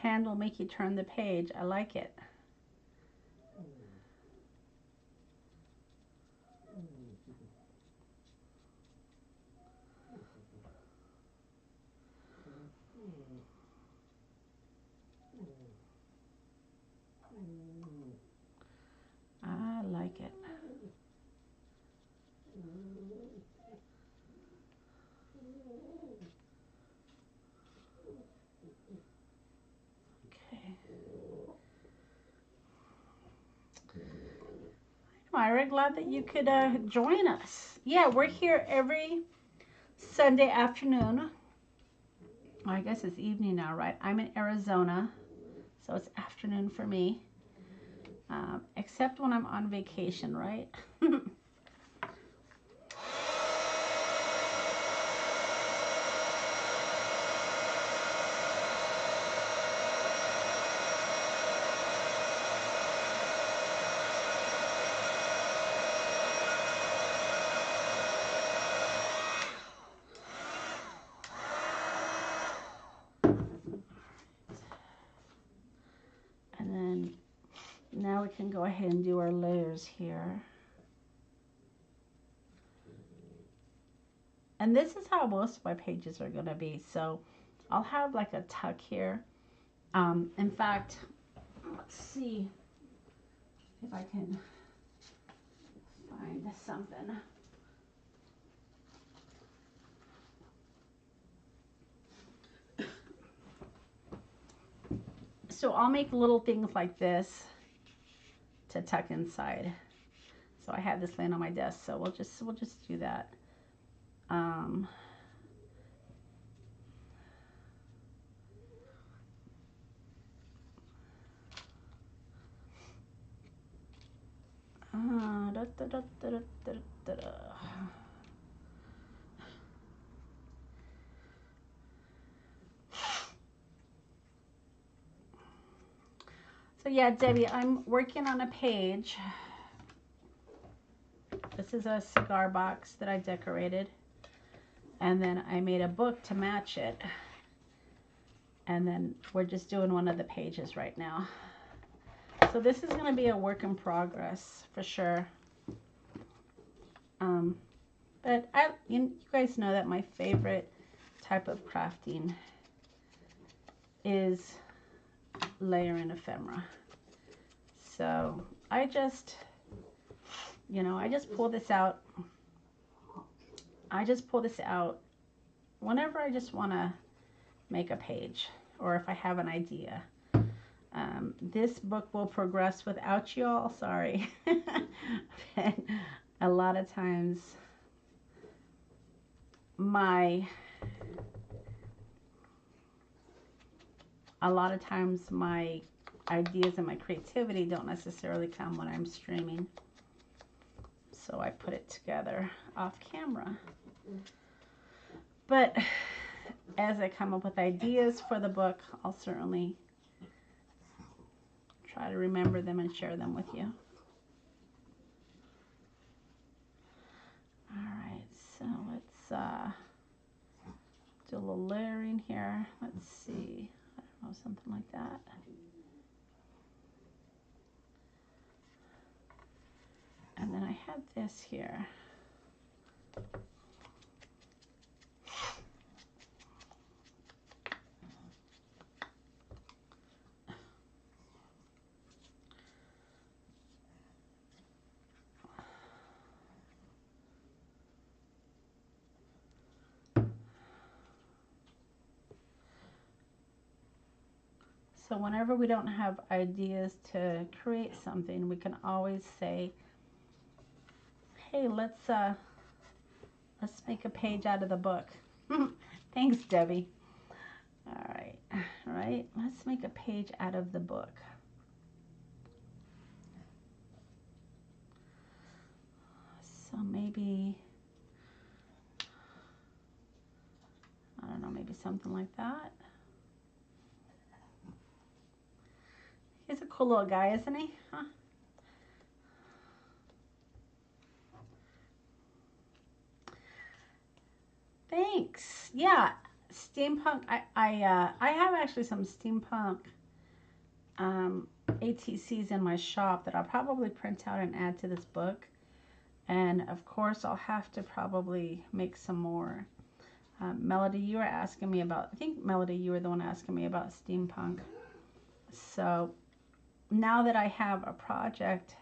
hand will make you turn the page. I like it. I like it. Okay. Myra, glad that you could join us. Yeah, we're here every Sunday afternoon. I guess it's evening now, right? I'm in Arizona, so it's afternoon for me. Except when I'm on vacation, right? And then now we can go ahead and do our layers here. And this is how most of my pages are going to be. So I'll have like a tuck here. In fact, let's see if I can find something. So I'll make little things like this to tuck inside. So I have this laying on my desk, so we'll just do that. So yeah, Debbie, I'm working on a page. This is a cigar box that I decorated. And then I made a book to match it. And then we're just doing one of the pages right now. So this is going to be a work in progress for sure. But you guys know that my favorite type of crafting is layering ephemera. So I just pull this out. I just pull this out whenever I just want to make a page or if I have an idea. This book will progress without you all, sorry. But a lot of times my ideas and my creativity don't necessarily come when I'm streaming. So I put it together off camera. But as I come up with ideas for the book, I'll certainly try to remember them and share them with you. All right, so let's do a little layering here. Let's see, I don't know, something like that. And then I have this here. So whenever we don't have ideas to create something, we can always say, hey, let's make a page out of the book. Thanks, Debbie. All right, let's make a page out of the book. So maybe, I don't know, maybe something like that. He's a cool little guy, isn't he? Huh? Thanks. Yeah, steampunk. I have actually some steampunk ATCs in my shop that I'll probably print out and add to this book. And of course, I'll have to probably make some more. Melody, you were asking me about, I think Melody, you were the one asking me about steampunk. So now that I have a project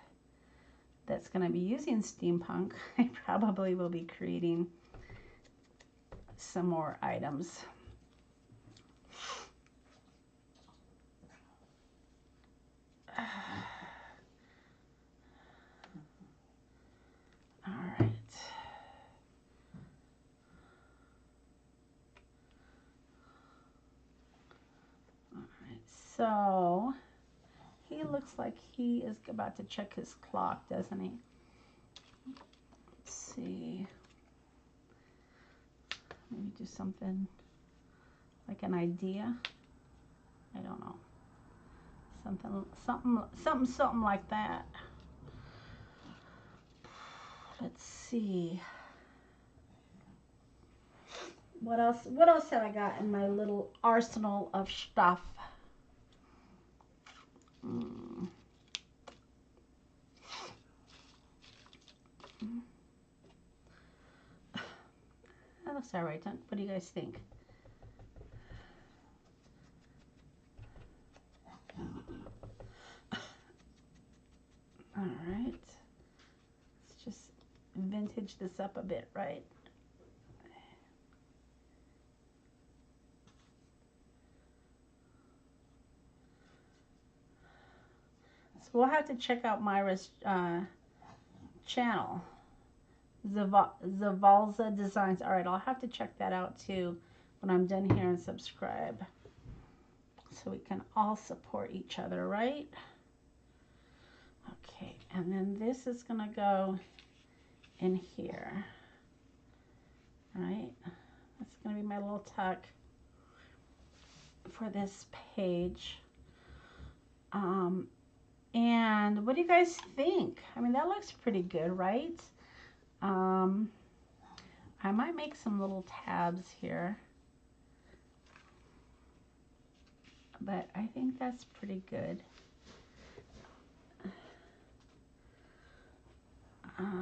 that's going to be using steampunk, I probably will be creating some more items. All right. All right. So he looks like he is about to check his clock, doesn't he? Let's see. Maybe do something like an idea. I don't know. Something like that. Let's see. What else have I got in my little arsenal of stuff? That looks all right. What do you guys think? All right. Let's just vintage this up a bit, right? So we'll have to check out Myra's channel, Zavalza Designs. All right, I'll have to check that out too when I'm done here and subscribe, so we can all support each other, right? Okay, and then this is gonna go in here. All right, that's gonna be my little tuck for this page. And what do you guys think? I mean, that looks pretty good, right? I might make some little tabs here, but I think that's pretty good.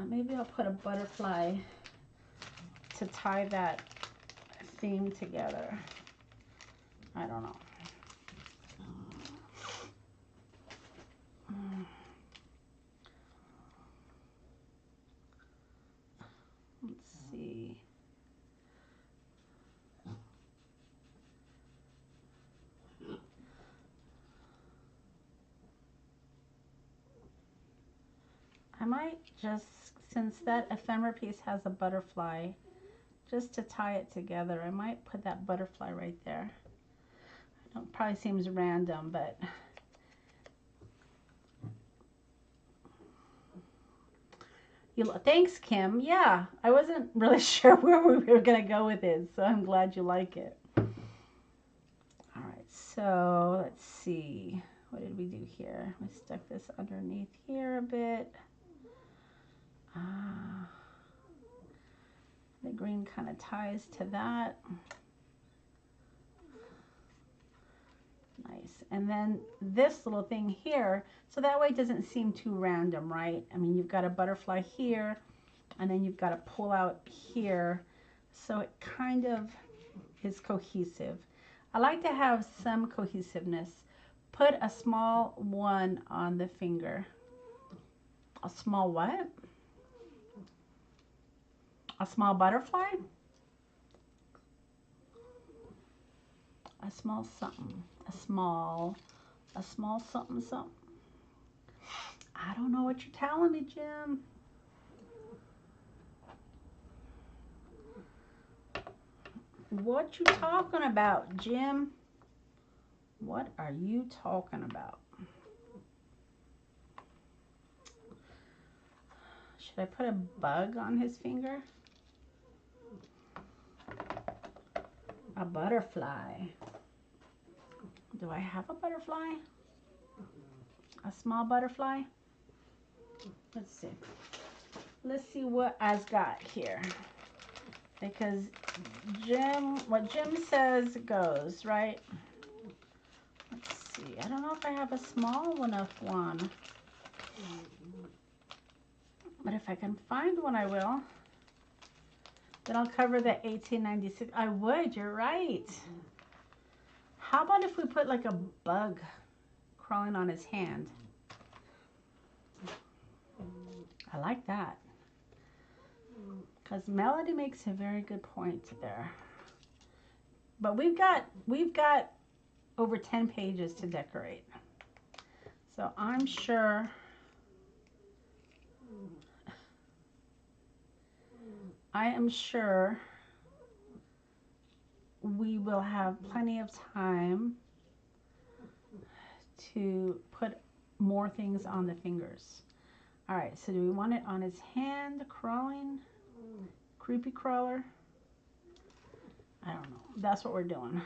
Maybe I'll put a butterfly to tie that theme together. I don't know. Let's see. I might just, since that ephemera piece has a butterfly, just to tie it together, I might put that butterfly right there. I know it probably seems random, but thanks, Kim. Yeah, I wasn't really sure where we were going to go with it, so I'm glad you like it. All right, so let's see. What did we do here? We stuck this underneath here a bit. The green kind of ties to that. Nice. And then this little thing here, so that way it doesn't seem too random, right? I mean, you've got a butterfly here, and then you've got to pull out here, so it kind of is cohesive. I like to have some cohesiveness. Put a small one on the finger. A small what? A small butterfly? A small something. A small something something. I don't know what you're telling me, Jim. What you talking about, Jim? What are you talking about? Should I put a bug on his finger? A butterfly. Do I have a butterfly? A small butterfly? Let's see. Let's see what I've got here. Because what Jim says goes, right? Let's see. I don't know if I have a small enough one. But if I can find one, I will. Then I'll cover the 1896. I would, you're right. How about if we put like a bug crawling on his hand? I like that. Because Melody makes a very good point there. But we've got over 10 pages to decorate. So I'm sure I am sure we will have plenty of time to put more things on the fingers. All right, so do we want it on his hand, crawling? Creepy crawler? I don't know. That's what we're doing.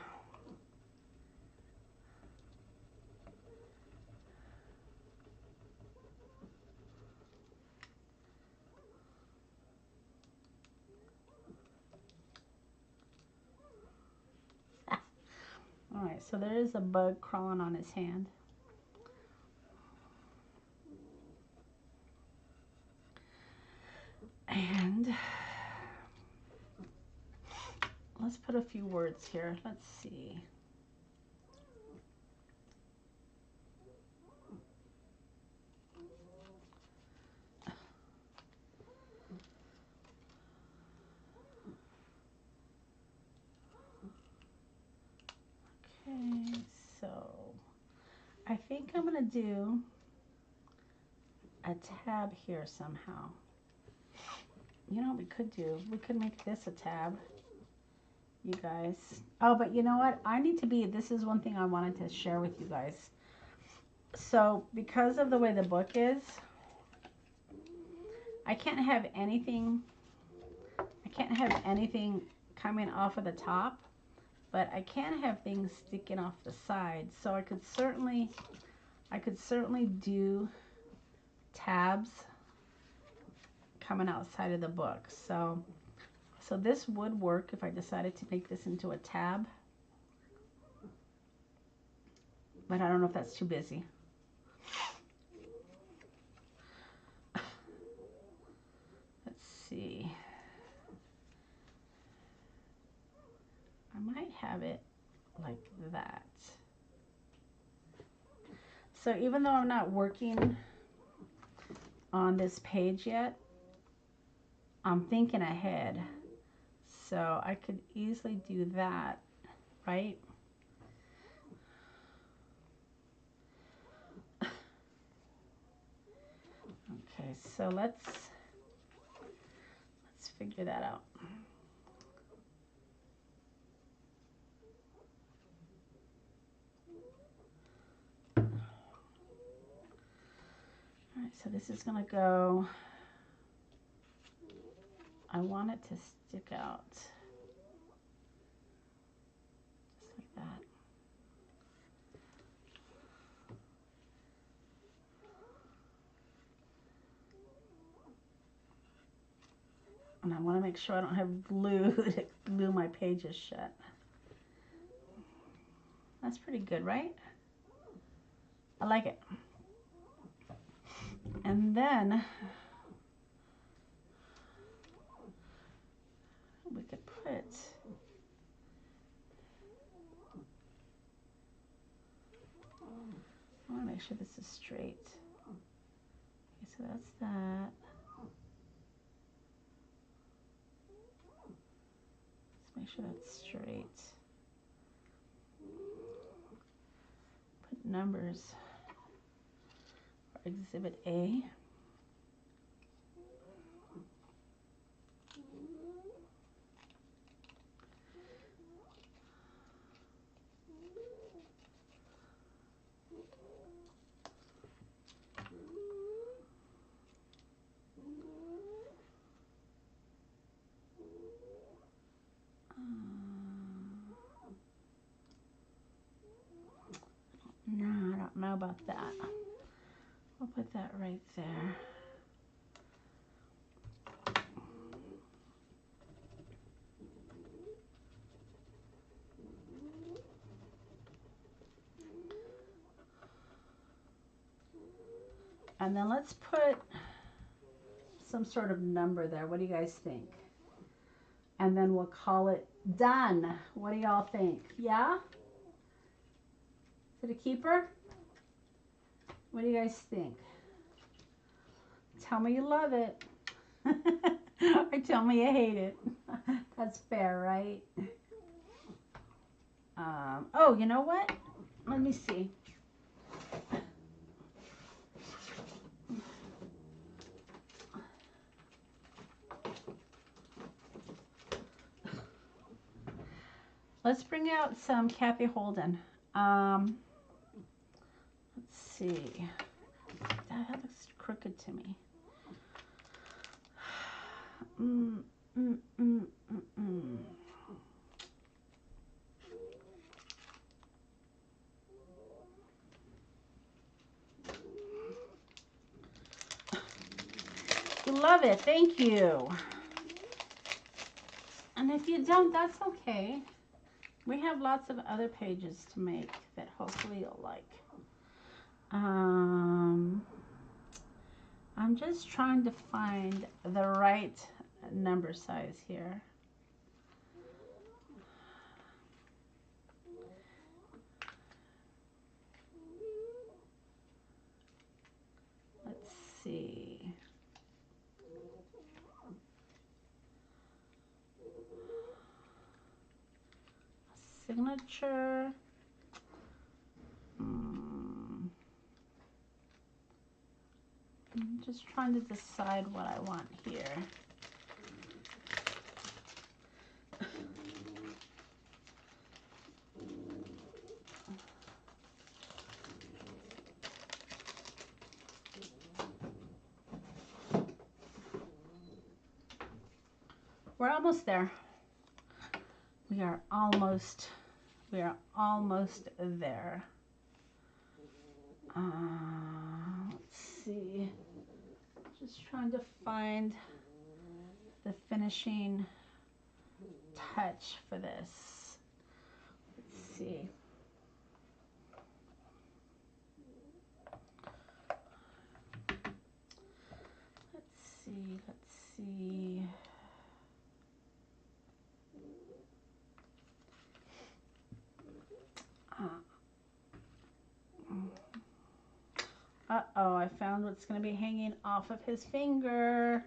All right, so there is a bug crawling on his hand. And let's put a few words here. Let's see. Okay, so I think I'm gonna do a tab here somehow. You know what we could do? We could make this a tab, you guys. Oh, but you know what? This is one thing I wanted to share with you guys. So because of the way the book is, I can't have anything coming off of the top, but I can have things sticking off the side. So I could certainly do tabs coming outside of the book. So this would work if I decided to make this into a tab. But I don't know if that's too busy. Let's see. I might have it like that. So even though I'm not working on this page yet, I'm thinking ahead. So I could easily do that, right? Okay, so let's figure that out. All right, so this is gonna go, I want it to stick out just like that. And I want to make sure I don't have glue to glue my pages shut. That's pretty good, right? I like it. And then we could put, I want to make sure this is straight. Okay, so that's that. Let's make sure that's straight. Put numbers for Exhibit A. No, I don't know about that. We'll put that right there. And then let's put some sort of number there. What do you guys think? And then we'll call it done. What do y'all think? Yeah? Is it a keeper? What do you guys think? Tell me you love it. Or tell me you hate it. That's fair, right? Oh, you know what? Let me see. Let's bring out some Kathy Holden. Let's see. That looks crooked to me. You love it. Thank you. And if you don't, that's okay. We have lots of other pages to make that hopefully you'll like. I'm just trying to find the right number size here. Let's see. Signature. I'm just trying to decide what I want here. We're almost there. We are almost there. Let's see. Just trying to find the finishing touch for this. Let's see. Let's see. Uh-oh, I found what's going to be hanging off of his finger.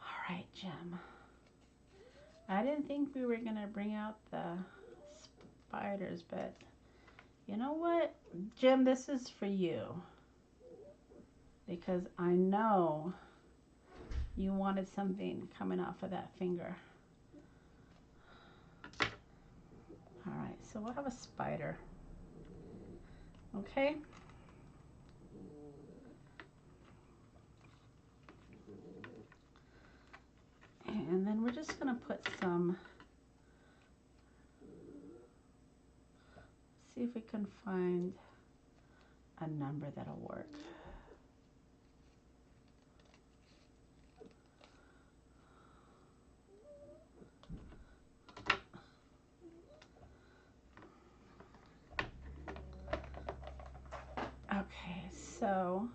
All right, Jim. I didn't think we were going to bring out the spiders, but you know what? Jim, this is for you. Because I know you wanted something coming off of that finger. All right, so we'll have a spider. Okay? And then we're just going to put some, see if we can find a number that'll work. Okay, so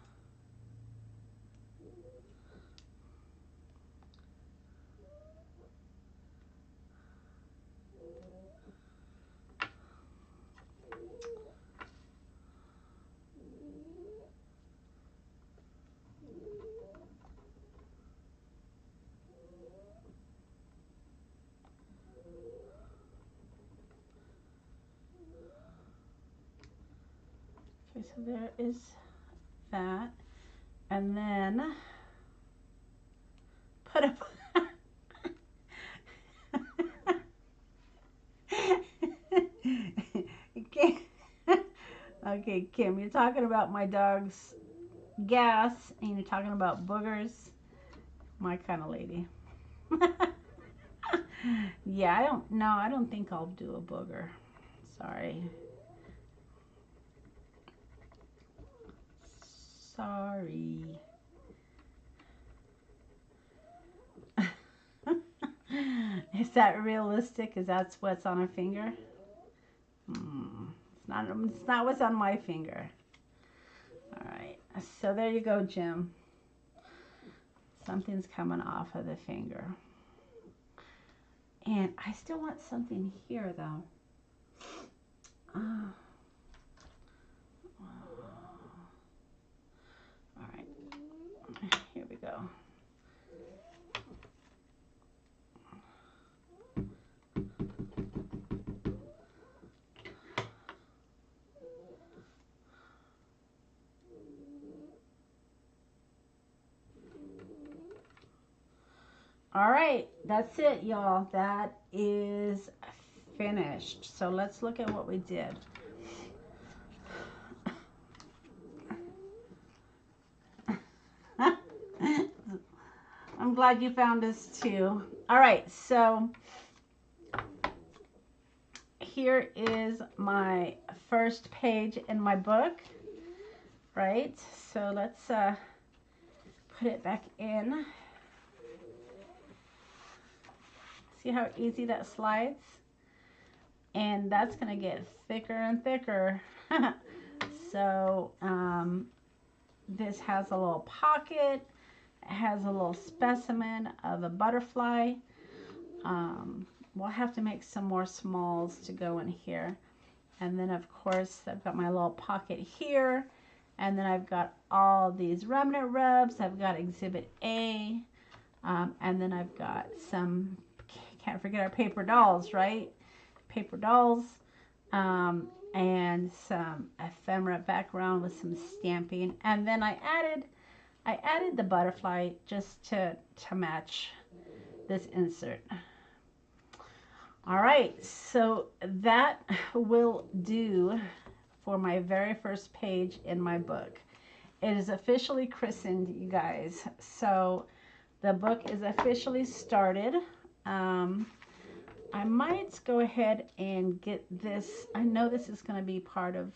okay, so there is that. And then put up Okay, Kim, you're talking about my dog's gas and you're talking about boogers. My kind of lady. Yeah, I don't think I'll do a booger. Sorry. Sorry. Is that realistic? Is that what's on her finger? It's not what's on my finger. All right. so there you go, Jim. Something's coming off of the finger. And I still want something here, though. All right, here we go. All right, that's it, y'all. That is finished. So let's look at what we did. I'm glad you found us too. All right, so here is my first page in my book, right? So let's put it back in. See how easy that slides? And that's gonna get thicker and thicker. So this has a little pocket. It has a little specimen of a butterfly. We'll have to make some more smalls to go in here. And then of course I've got my little pocket here. And then I've got all these remnant rubs. I've got Exhibit A. And then I've got some, can't forget our paper dolls, right? Paper dolls. And some ephemera background with some stamping. And then I added the butterfly just to match this insert. All right, so that will do for my very first page in my book. It is officially christened, you guys. So the book is officially started. I might go ahead and get this. I know this is going to be part of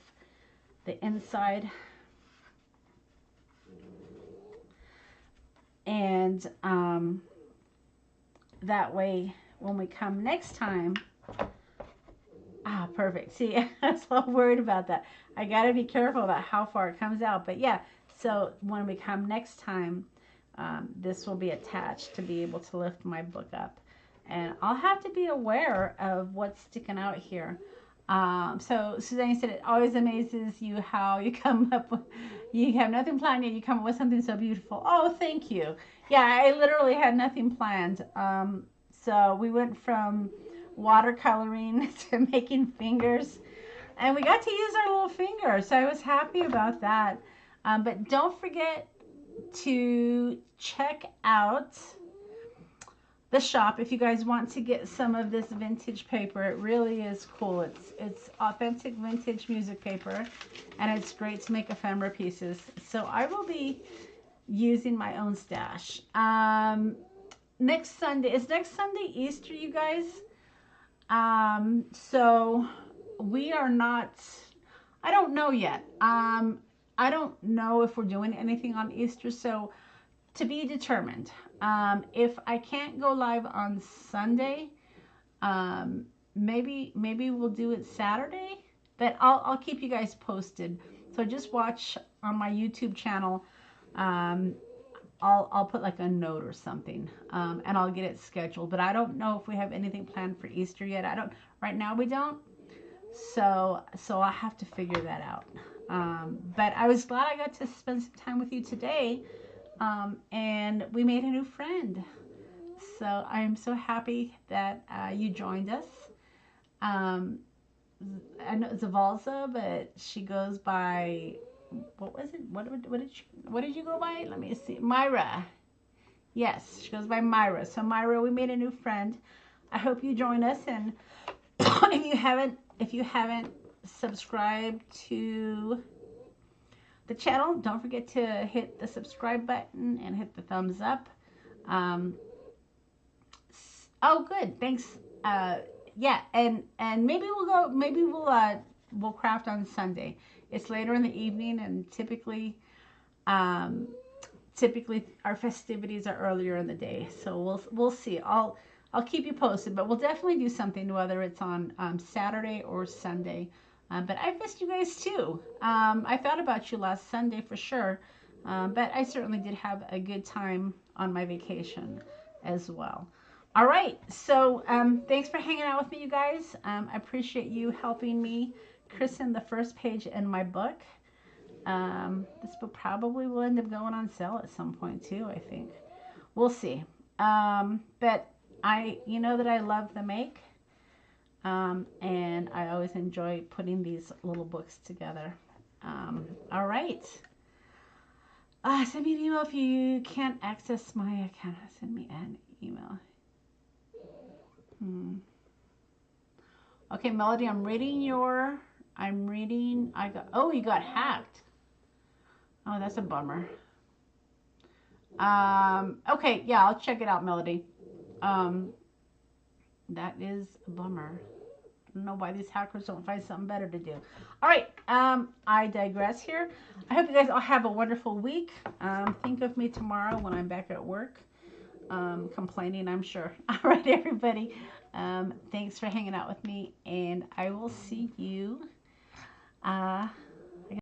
the inside. And that way, when we come next time, perfect. See, I was all worried about that. I got to be careful about how far it comes out. But yeah, so when we come next time, this will be attached to be able to lift my book up. And I'll have to be aware of what's sticking out here. So Suzanne said, it always amazes you how you come up with, you have nothing planned yet, you come up with something so beautiful. Oh, thank you. Yeah, I literally had nothing planned. So we went from watercoloring to making fingers, and we got to use our little fingers. So I was happy about that. But don't forget to check out the shop if you guys want to get some of this vintage paper. It really is cool. It's authentic vintage music paper, and it's great to make ephemera pieces. So I will be using my own stash. Next Sunday is Easter, you guys. So we are not, I don't know yet. I don't know if we're doing anything on Easter, so to be determined. If I can't go live on Sunday, maybe we'll do it Saturday, but I'll keep you guys posted. So just watch on my YouTube channel. I'll put like a note or something, and I'll get it scheduled. But I don't know if we have anything planned for Easter yet. Right now we don't. So I'll have to figure that out. But I was glad I got to spend some time with you today. And we made a new friend. So I'm so happy that you joined us. I know Zavalza, but she goes by, what was it? What did you go by? Let me see. Myra. Yes, she goes by Myra. So Myra, we made a new friend. I hope you join us. And if you haven't subscribed to the channel, don't forget to hit the subscribe button and hit the thumbs up. Oh, good. Thanks. Yeah, and maybe we'll craft on Sunday. It's later in the evening, and typically our festivities are earlier in the day. So we'll see. I'll keep you posted, but we'll definitely do something, whether it's on Saturday or Sunday. But I've missed you guys too. I thought about you last Sunday for sure. But I certainly did have a good time on my vacation as well. All right, so thanks for hanging out with me, you guys. I appreciate you helping me christen the first page in my book. This book probably will end up going on sale at some point too, I think. We'll see. But you know that I love the make, and I always enjoy putting these little books together. All right. Send me an email if you can't access my account. Send me an email. Okay, Melody, I'm reading. Oh, you got hacked. Oh, that's a bummer. Okay, yeah, I'll check it out, Melody. That is a bummer. I don't know why these hackers don't find something better to do. All right, I digress here. I hope you guys all have a wonderful week. Think of me tomorrow when I'm back at work. Complaining, I'm sure. All right, everybody. Thanks for hanging out with me, and I will see you